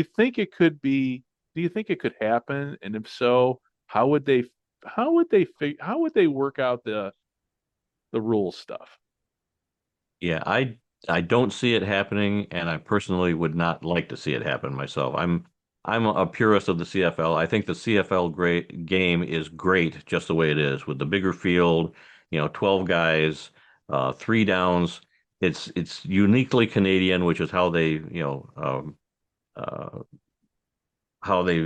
think it could be do you think it could happen? And if so, how would they work out the rule stuff? Yeah, I don't see it happening, and I personally would not like to see it happen myself. I'm a purist of the CFL. I think the CFL great game is great just the way it is, with the bigger field, 12 guys, three downs. It's uniquely Canadian, which is uh, how they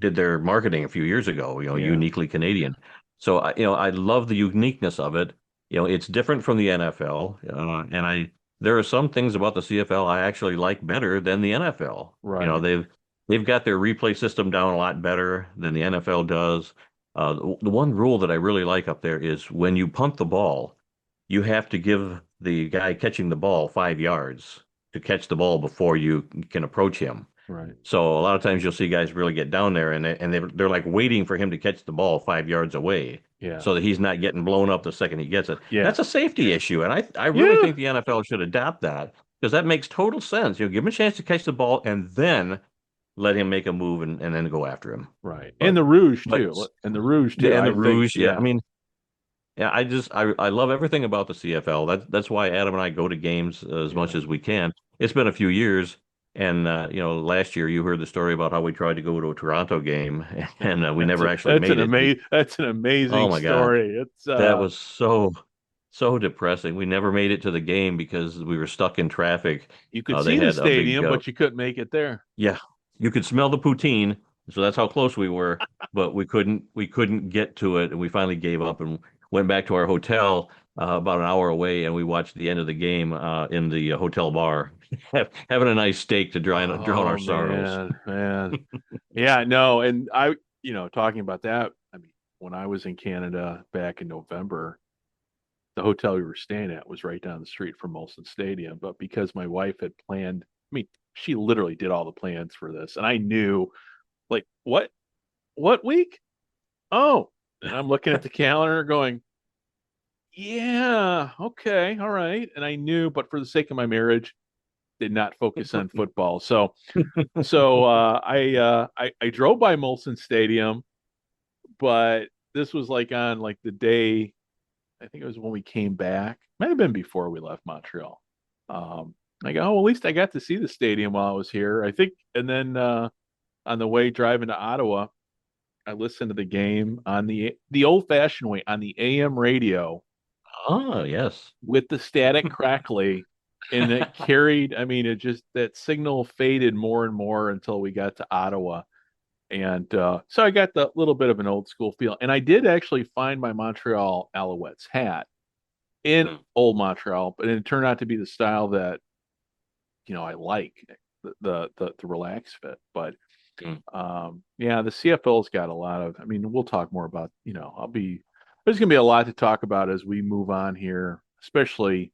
did their marketing a few years ago. Yeah, Uniquely Canadian. So I love the uniqueness of it. It's different from the NFL, and there are some things about the CFL I actually like better than the NFL. right, They've got their replay system down a lot better than the NFL does. The one rule that I really like up there is when you punt the ball, you have to give the guy catching the ball 5 yards to catch the ball before you can approach him. right. So a lot of times you'll see guys really get down there and they're like waiting for him to catch the ball 5 yards away Yeah, so that he's not getting blown up the second he gets it. yeah, That's a safety issue. And I really yeah. think the NFL should adapt that because that makes total sense. Give him a chance to catch the ball and then let him make a move and then go after him. Right. And But the Rouge but too. And the Rouge too. and I the think, Rouge, yeah. yeah. I mean, yeah, I love everything about the CFL. That's why Adam and I go to games as much Yeah. as we can. It's been a few years, and last year you heard the story about how we tried to go to a Toronto game, and we never actually made it. That's an Oh amazing my God, story. It's that was so depressing. We never made it to the game because we were stuck in traffic. you could They see the had a big stadium, but you couldn't make it there. yeah, you could smell the poutine, so that's how close we were, but we couldn't get to it, and we finally gave up and went back to our hotel about an hour away, and we watched the end of the game in the hotel bar, having a nice steak to drown our Oh sorrows. man. Yeah, no, and talking about that, I mean, when I was in Canada back in November, the hotel we were staying at was right down the street from Molson Stadium. But because my wife had planned, I mean, she literally did all the plans for this, and I knew, like, what week? Oh, and I'm looking at the calendar, going, yeah, okay, all right. And I knew, but for the sake of my marriage, did not focus on football. So I drove by Molson Stadium, but this was like on like the day, I think it was when we came back. Might have been before we left Montreal. I go, oh, well, at least I got to see the stadium while I was here. I think, and then on the way driving to Ottawa, I listened to the game on the old-fashioned way on the AM radio Oh, yes. with the static crackly, and it carried. I mean, it just that signal faded more and more until we got to Ottawa, and so I got the little bit of an old school feel. And I did actually find my Montreal Alouettes hat in old Montreal, but it turned out to be the style that I like the relaxed fit. But yeah, the CFL's got a lot of. I mean, we'll talk more about. There's going to be a lot to talk about as we move on here, especially.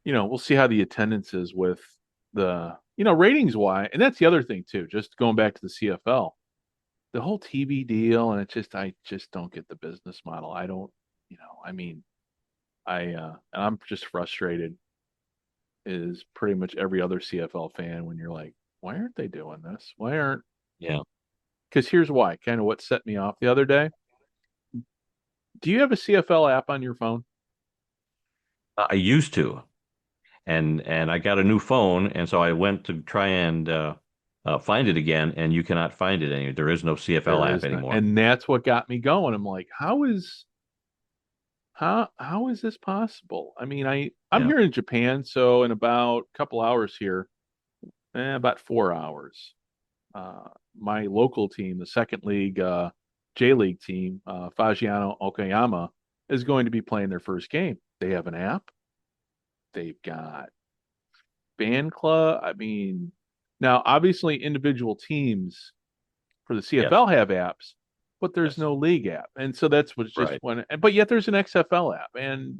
We'll see how the attendance is with the ratings wise, and that's the other thing too. Just going back to the CFL, the whole TV deal, and I just don't get the business model. I don't. I mean, and I'm just frustrated. Is pretty much every other CFL fan when you're like, why aren't they doing this? Why aren't Yeah. Because here's why. Kind of what set me off the other day. Do you have a CFL app on your phone? I used to, and I got a new phone, and so I went to try and find it again, and you cannot find it anymore. There is no CFL There app is not. anymore. And that's what got me going. I'm like, how is this possible? I mean, I'm Yeah. here in Japan, so in about a couple hours here, about 4 hours, my local team, the second league J League team, Fagiano Okayama, is going to be playing their first game. They have an app. They've got fan club. I mean, now obviously individual teams for the CFL have apps, but there's Yes. no league app, and so that's what's just Right. one. But yet there's an XFL app, and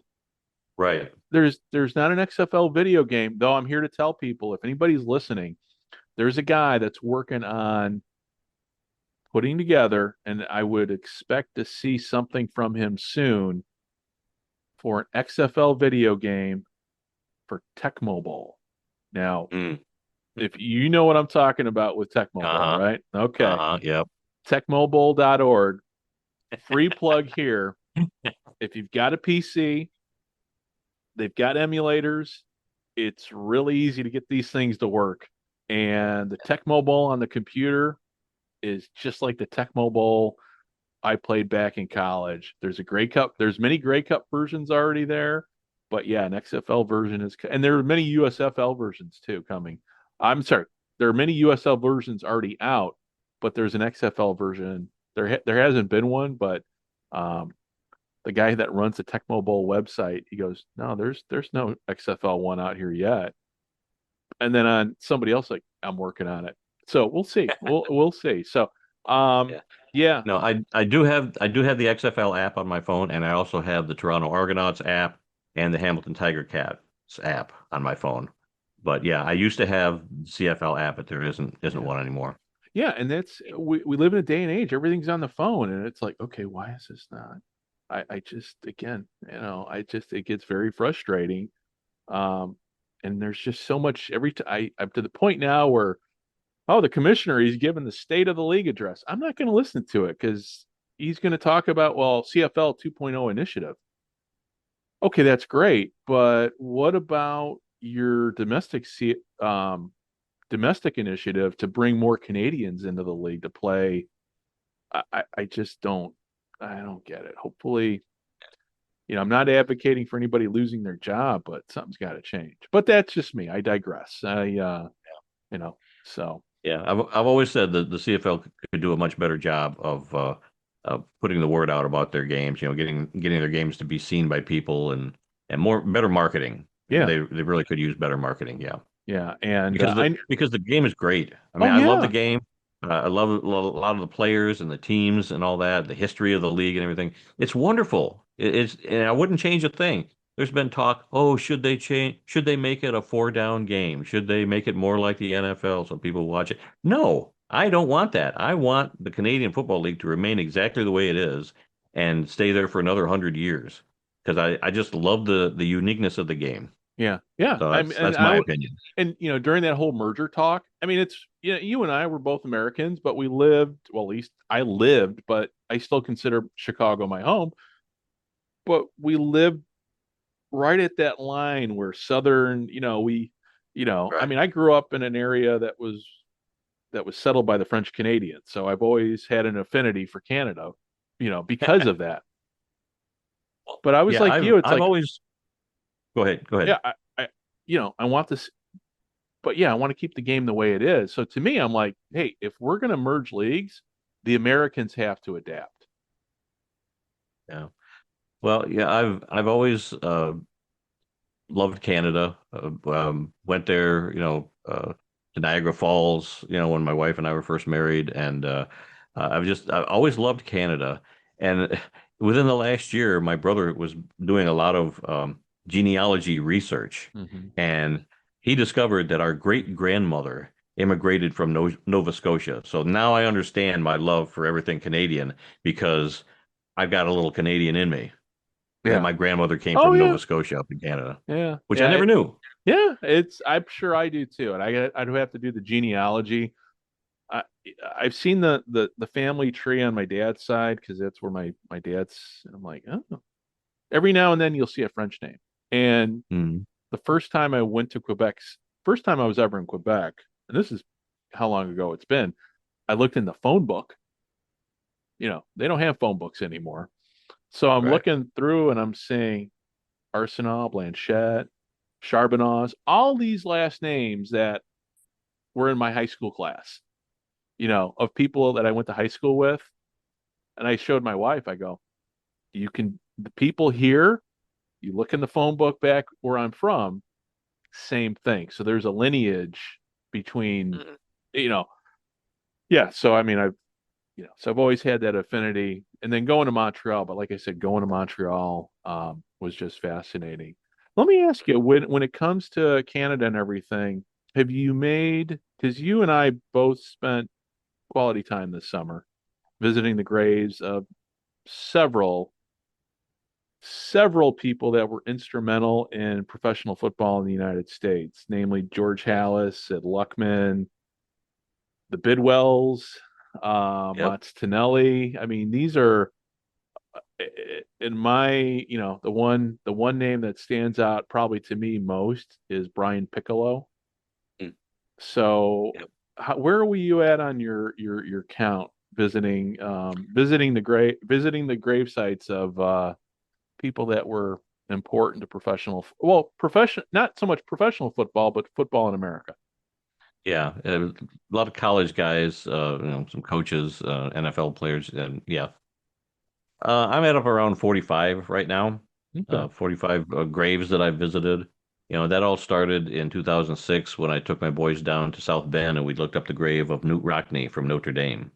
Right. there's not an XFL video game. Though I'm here to tell people, if anybody's listening, there's a guy that's working on putting together, and I would expect to see something from him soon for an XFL video game for Tecmo Bowl. Now, Mm. if you know what I'm talking about with Tecmo Bowl, right? Okay. Yep. Tecmobowl.org. Free plug here. If you've got a PC, they've got emulators. It's really easy to get these things to work. And the Tecmo Bowl on the computer is just like the Tecmo Bowl I played back in college. There's a Grey Cup. There's many Grey Cup versions already there, but yeah, an XFL version is, and there are many USFL versions too coming. I'm sorry, there are many USL versions already out, but there's an XFL version. There hasn't been one, but the guy that runs the Tecmo Bowl website, he goes, no, there's no XFL one out here yet. And then on somebody else, like, I'm working on it. So we'll see. We'll see. So yeah. No, I do have the XFL app on my phone, and I also have the Toronto Argonauts app and the Hamilton Tiger Cats app on my phone. But yeah, I used to have CFL app, but there isn't one anymore. Yeah, and that's we live in a day and age, everything's on the phone, and it's like, okay, why is this not? I just, again, it gets very frustrating. And there's just so much I'm to the point now where, oh, the commissioner, he's given the State of the League address. I'm not going to listen to it because he's going to talk about, well, CFL 2.0 initiative. Okay, that's great, but what about your domestic initiative to bring more Canadians into the league to play? I just don't. I don't get it. Hopefully, I'm not advocating for anybody losing their job, but something's got to change. But that's just me. I digress. So. Yeah, I've always said that the CFL could do a much better job of putting the word out about their games. Getting their games to be seen by people and better marketing. Yeah, they really could use better marketing. Yeah, yeah, and because the game is great. I mean, I love the game. I love a lot of the players and the teams and all that. The history of the league and everything. It's wonderful. And I wouldn't change a thing. There's been talk, should they make it a 4-down game? Should they make it more like the NFL so people watch it? No, I don't want that. I want the Canadian Football League to remain exactly the way it is and stay there for another 100 years because I just love the uniqueness of the game. Yeah. So that's my opinion. And during that whole merger talk, I mean, it's you and I were both Americans, but we lived, well, at least I lived, but I still consider Chicago my home. But we lived right at that line where southern, I Right. mean, I grew up in an area that was settled by the French Canadians, so I've always had an affinity for Canada, because of that. But I was Yeah, like I've you, it's I've like, always go ahead. Go ahead. yeah, I want this, but yeah, I want to keep the game the way it is. So to me, I'm like, hey, if we're going to merge leagues, the Americans have to adapt. Yeah. Well, yeah, I've always loved Canada. Went there, to Niagara Falls, when my wife and I were first married, and I've always loved Canada. And within the last year, my brother was doing a lot of genealogy research, Hmm. and he discovered that our great grandmother immigrated from Nova Scotia. So now I understand my love for everything Canadian because I've got a little Canadian in me. That Yeah. my grandmother came Oh from yeah. Nova Scotia up in Canada, Yeah. which I Yeah. never knew. Yeah. I'm sure I do too. And I'd have to do the genealogy. I, I've seen the family tree on my dad's side because that's where my dad's. And I'm like, oh. Every now and then you'll see a French name. And Mm. the first time I was ever in Quebec, and this is how long ago it's been. I looked in the phone book. They don't have phone books anymore. So I'm Right. looking through and I'm seeing Arsenal, Blanchette, Charbonneau's, all these last names that were in my high school class, of people that I went to high school with. And I showed my wife, I go, the people here, you look in the phone book back where I'm from, same thing. So there's a lineage between, Mhm. you know, yeah. So I mean, so I've always had that affinity. And then going to Montreal, but like I said, going to Montreal was just fascinating. Let me ask you, when it comes to Canada and everything, have you made, because you and I both spent quality time this summer visiting the graves of several several people that were instrumental in professional football in the United States, namely George Yes. Halas, Sid Luckman, the Bidwells, Yep. Mats Tinelli. I mean, these are in my, the one name that stands out probably to me most is Brian Piccolo. Mm. So, Yep. where were you at on your count visiting the grave sites of people that were important to profession, not so much professional football, but football in America? Yeah. A lot of college guys, some coaches, NFL players, and yeah. I'm at up around 45 right now. Okay. 45 graves that I've visited. That all started in 2006 when I took my boys down to South Bend and we looked up the grave of Newt Rockne from Notre Dame.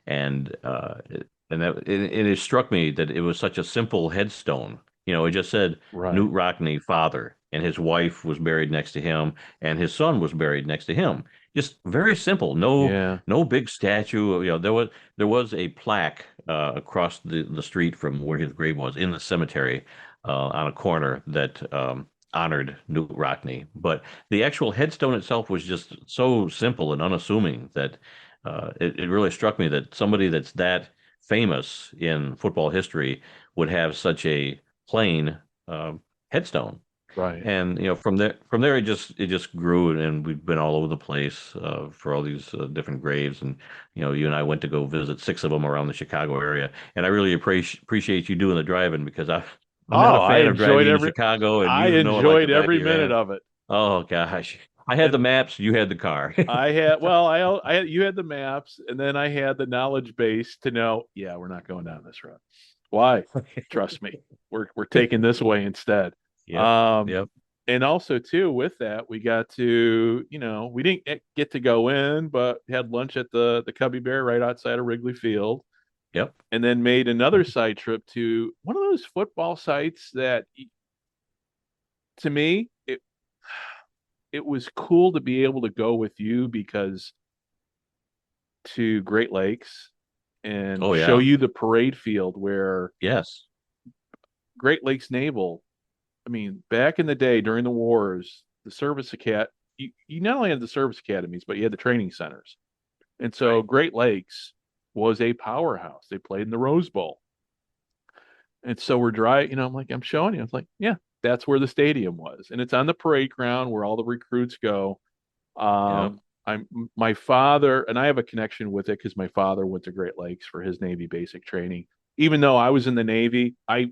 And it struck me that it was such a simple headstone. It just said Right. Newt Rockne, father, and his wife was buried next to him, and his son was buried next to him. Just very simple. No, Yeah. no big statue. There was a plaque across the street from where his grave was in the cemetery on a corner that honored Newt Rockne. But the actual headstone itself was just so simple and unassuming that it really struck me that somebody that's that famous in football history would have such a plain headstone. Right. And from there it just grew, and we've been all over the place for all these different graves. And you and I went to go visit 6 of them around the Chicago area. And I really appreciate you doing the driving because I'm not Oh, a fan of driving into Chicago, and I you know it like the enjoyed back of every your minute hand. of it. Oh gosh, I had And the maps, you had the car. you had the maps, and then I had the knowledge base to know, yeah, we're not going down this road. Why? Trust me, we're taking this way instead. Yep, Um, yep, and also too, with that, we got to, we didn't get to go in, but had lunch at the Cubby Bear right outside of Wrigley Field, yep. and then made another side trip to one of those football sites that, to me, it was cool to be able to go with you because to Great Lakes and Oh show yeah. you the parade field where Yes. Great Lakes Naval, I mean, back in the day during the wars, the service acad you not only had the service academies, but you had the training centers. And so Right. Great Lakes was a powerhouse. They played in the Rose Bowl. And so we're I'm like, I'm showing you. It's like, yeah. that's where the stadium was, and it's on the parade ground where all the recruits go. Yep. I'm my father, and I have a connection with it because my father went to Great Lakes for his Navy basic training. Even though I was in the Navy, I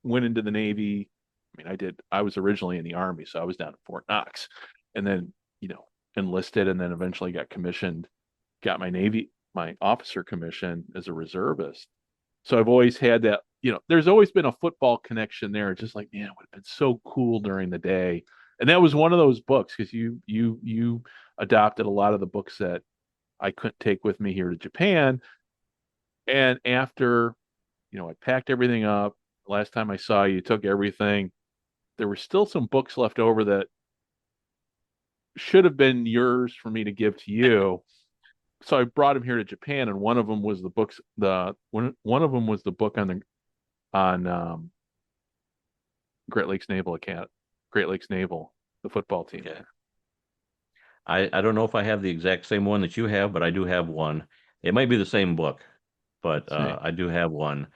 went into the Navy. I mean, I was originally in the Army, so I was down at Fort Knox, and then, enlisted, and then eventually got commissioned, got my officer commission as a reservist. So I've always had that, there's always been a football connection there. Just like, man, it would have been so cool during the day. And that was one of those books, because you adopted a lot of the books that I couldn't take with me here to Japan. And after, I packed everything up. Last time I saw you, took everything. There were still some books left over that should have been yours for me to give to you. So I brought them here to Japan, and one of them was the books. One of them was the book on Great Lakes Naval Academy, Great Lakes Naval, the football team. Yeah. I don't know if I have the exact same one that you have, but I do have one. It might be the same book, but I do have one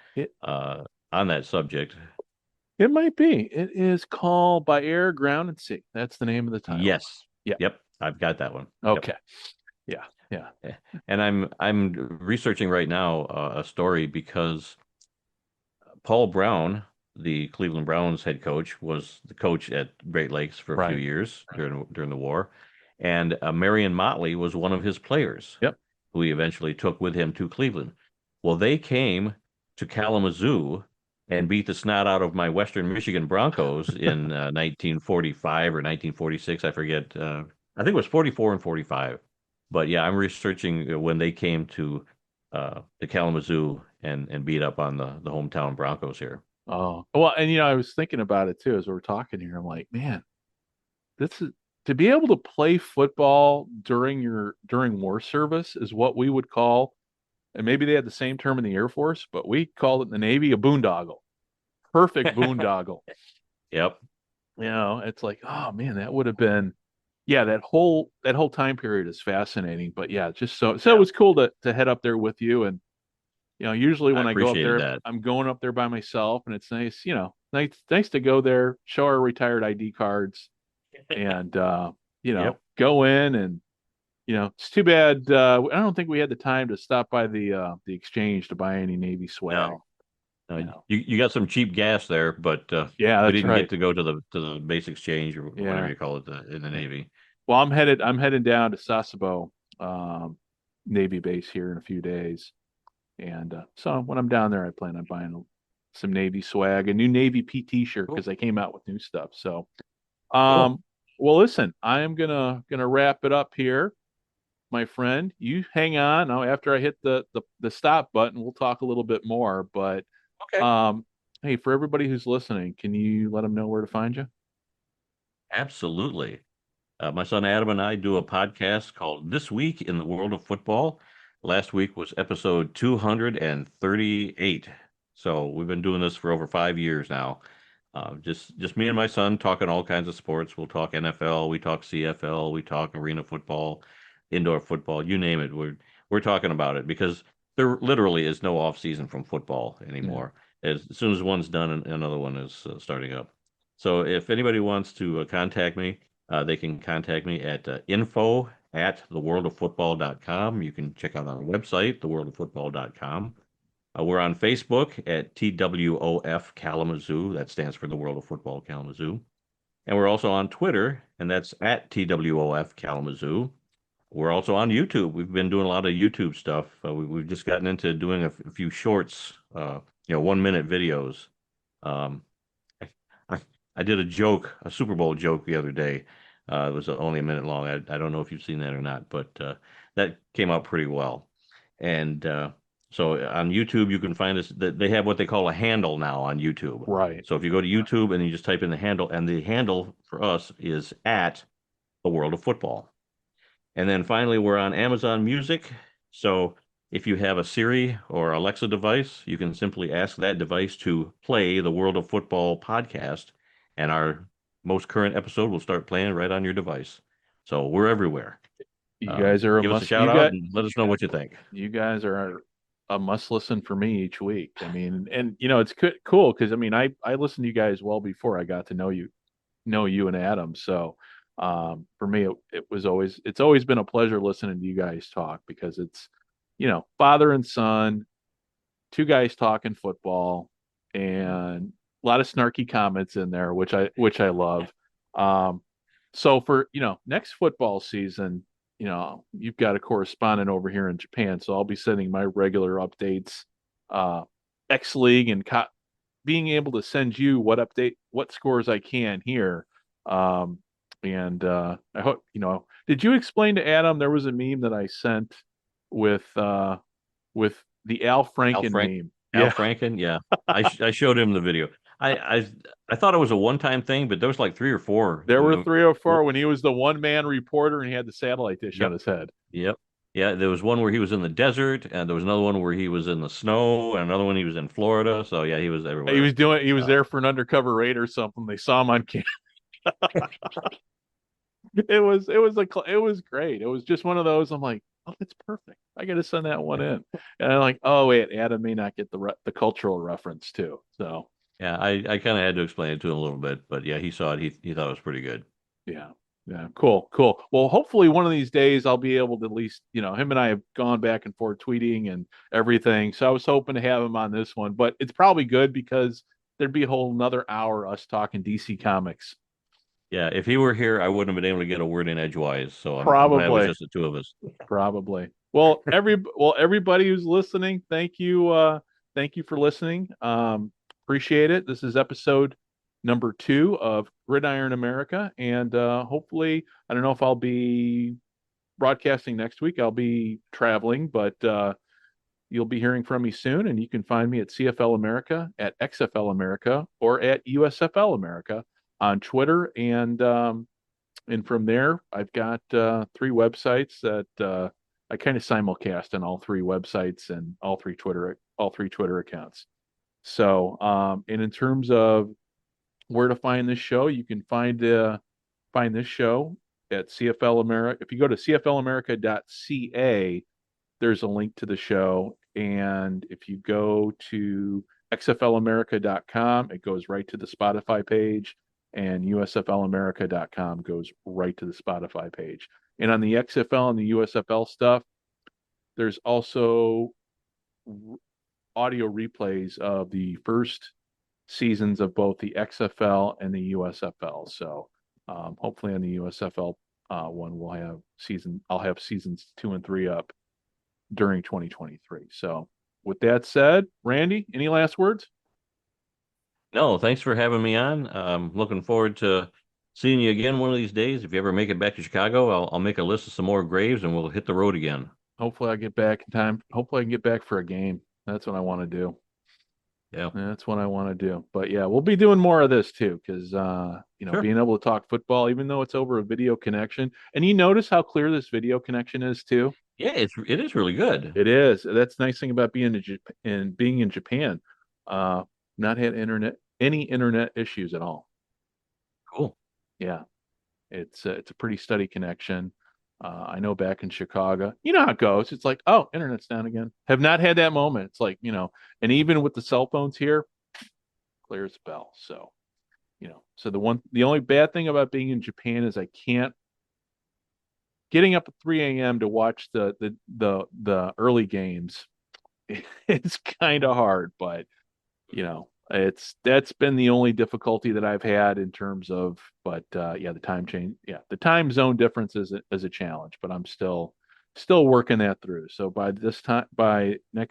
on that subject. It might be. It is called By Air, Ground, and Sea. That's the name of the title. Yes. Yeah. Yep. I've got that one. Okay. Yep. Yeah. And I'm researching right now a story because Paul Brown, the Cleveland Browns head coach, was the coach at Great Lakes for a few years during the war, and Marion Motley was one of his players. Yep. Who he eventually took with him to Cleveland. Well, they came to Kalamazoo and beat the snot out of my Western Michigan Broncos in 1945 or 1946. I forget. I think it was 44 and 45. But yeah, I'm researching when they came to Kalamazoo and beat up on the hometown Broncos here. Oh, well, and I was thinking about it too as we were talking here. I'm like, man, this is to be able to play football during war service is what we would call, and maybe they had the same term in the Air Force, but we called it in the Navy a boondoggle. Perfect boondoggle. Yep. It's like, oh man, that would have been, that whole time period is fascinating. But yeah, just so it was cool to head up there with you. And usually when I go up there, I'm going up there by myself, and it's nice, nice to go there, show our retired ID cards, and go in, and it's too bad I don't think we had the time to stop by the exchange to buy any Navy swag. No. You got some cheap gas there, but we didn't get to go to the base exchange or whatever you call it in the Navy. Well, I'm headed down to Sasebo Navy base here in a few days, and so when I'm down there, I plan on buying some Navy swag, a new Navy PT shirt, because they came out with new stuff. So, Cool. Well, listen, I am gonna wrap it up here, my friend. You hang on. Now, after I hit the stop button, we'll talk a little bit more. But Okay. hey, for everybody who's listening, can you let them know where to find you? Absolutely. My son Adam and I do a podcast called This Week in the World of Football. Last week was episode 238. So we've been doing this for over 5 years now. Just me and my son talking all kinds of sports. We'll talk NFL, we talk CFL, we talk arena football, indoor football, you name it. We're talking about it because there literally is no off season from football anymore. As soon as one's done, another one is starting up. So if anybody wants to contact me, they can contact me at info@theworldoffootball.com. You can check out our website, theworldoffootball.com. We're on Facebook at TWOF Kalamazoo. That stands for the World of Football Kalamazoo. And we're also on Twitter, and that's at TWOF Kalamazoo. We're also on YouTube. We've been doing a lot of YouTube stuff. We've just gotten into doing a few shorts, 1-minute videos. I did a Super Bowl joke the other day. It was only a minute long. I don't know if you've seen that or not, but that came out pretty well. And so on YouTube, you can find us. They have what they call a handle now on YouTube. Right. So if you go to YouTube and you just type in the handle, and the handle for us is at the World of Football. And then finally, we're on Amazon Music. So if you have a Siri or Alexa device, you can simply ask that device to play the World of Football podcast, and our most current episode will start playing right on your device. So we're everywhere. You guys are give us a shout out and let us know what you think. You guys are a must listen for me each week. I mean, and it's cool because I mean, I listened to you guys well before I got to know you and Adam. So for me, it's always been a pleasure listening to you guys talk because it's father and son, two guys talking football, and a lot of snarky comments in there, which I love. So for next football season, you've got a correspondent over here in Japan, so I'll be sending my regular updates, X League, and being able to send you what scores I can here. And I hope Did you explain to Adam there was a meme that I sent with the Al Franken meme? Al Franken, yeah. I showed him the video. I thought it was a one-time thing, but there was like 3 or 4. There were 3 or 4 when he was the one-man reporter and he had the satellite dish on his head. Yep. Yeah, there was one where he was in the desert, and there was another one where he was in the snow, and another one he was in Florida. So yeah, he was everywhere. He was there for an undercover raid or something. They saw him on camera. It was great. It was just one of those. I'm like, oh, that's perfect. I got to send that one in. And I'm like, oh wait, Adam may not get the cultural reference too. So yeah, I kind of had to explain it to him a little bit, but yeah, he saw it. He thought it was pretty good. Yeah. Yeah. Cool. Well, hopefully one of these days I'll be able to at least, him and I have gone back and forth tweeting and everything. So I was hoping to have him on this one, but it's probably good because there'd be a whole another hour us talking DC Comics. Yeah, if he were here, I wouldn't have been able to get a word in edgewise. So I'm probably glad it was just the two of us. Probably. Well, everybody who's listening, thank you for listening. Appreciate it. This is episode number 2 of Gridiron America, and hopefully, I don't know if I'll be broadcasting next week. I'll be traveling, but you'll be hearing from me soon, and you can find me at CFL America, at XFL America, or at USFL America on Twitter, and from there, I've got 3 websites that I kind of simulcast on all 3 websites and all three Twitter accounts. So, and in terms of where to find this show, you can find this show at CFL America. If you go to cflamerica.ca, there's a link to the show, and if you go to xflamerica.com, it goes right to the Spotify page, and usflamerica.com goes right to the Spotify page. And on the XFL and the USFL stuff, there's also audio replays of the first seasons of both the XFL and the USFL. So hopefully on the USFL one, I'll have seasons 2 and 3 up during 2023. So with that said, Randy, any last words? No, thanks for having me on. Looking forward to seeing you again one of these days. If you ever make it back to Chicago, I'll make a list of some more Graves and we'll hit the road again. Hopefully I get back in time. Hopefully I can get back for a game. That's what I want to do. Yeah, that's what I want to do. But yeah, we'll be doing more of this too, because sure, being able to talk football, even though it's over a video connection. And you notice how clear this video connection is too. Yeah, it is really good. It is. That's the nice thing about being in Japan. Not had any internet issues at all. Cool. Yeah, it's a pretty steady connection. I know back in Chicago, you know how it goes. It's like, oh, internet's down again. Have not had that moment. It's like, and even with the cell phones here, clear as a bell. So, so the only bad thing about being in Japan is I can't getting up at 3 a.m. to watch the early games. It's kind of hard, but that's been the only difficulty that I've had in terms of, but the time change, the time zone difference is a challenge, but I'm still working that through. So by this time, by the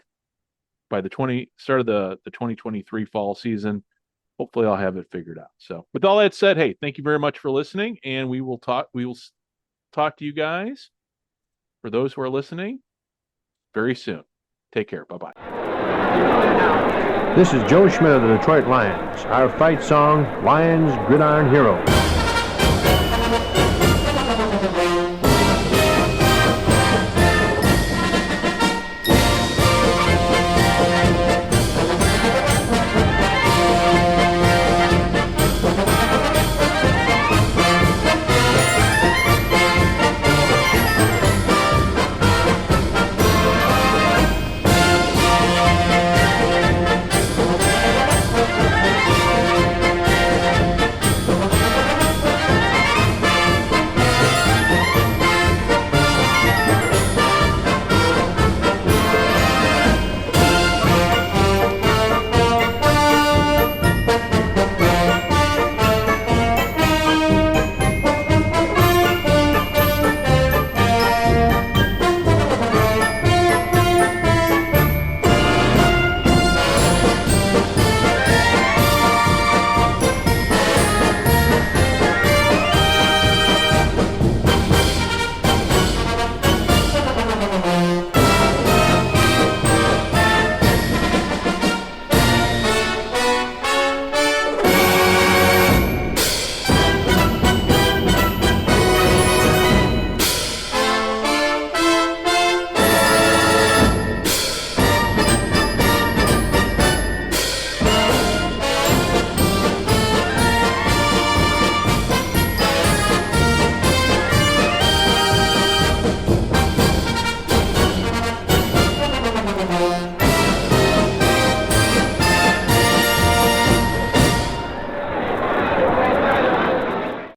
start of the 2023 fall season, hopefully I'll have it figured out. So with all that said, hey, thank you very much for listening, and we will talk to you guys, for those who are listening, very soon. Take care. Bye-bye. This is Joe Schmidt of the Detroit Lions. Our fight song, Lions Gridiron Hero.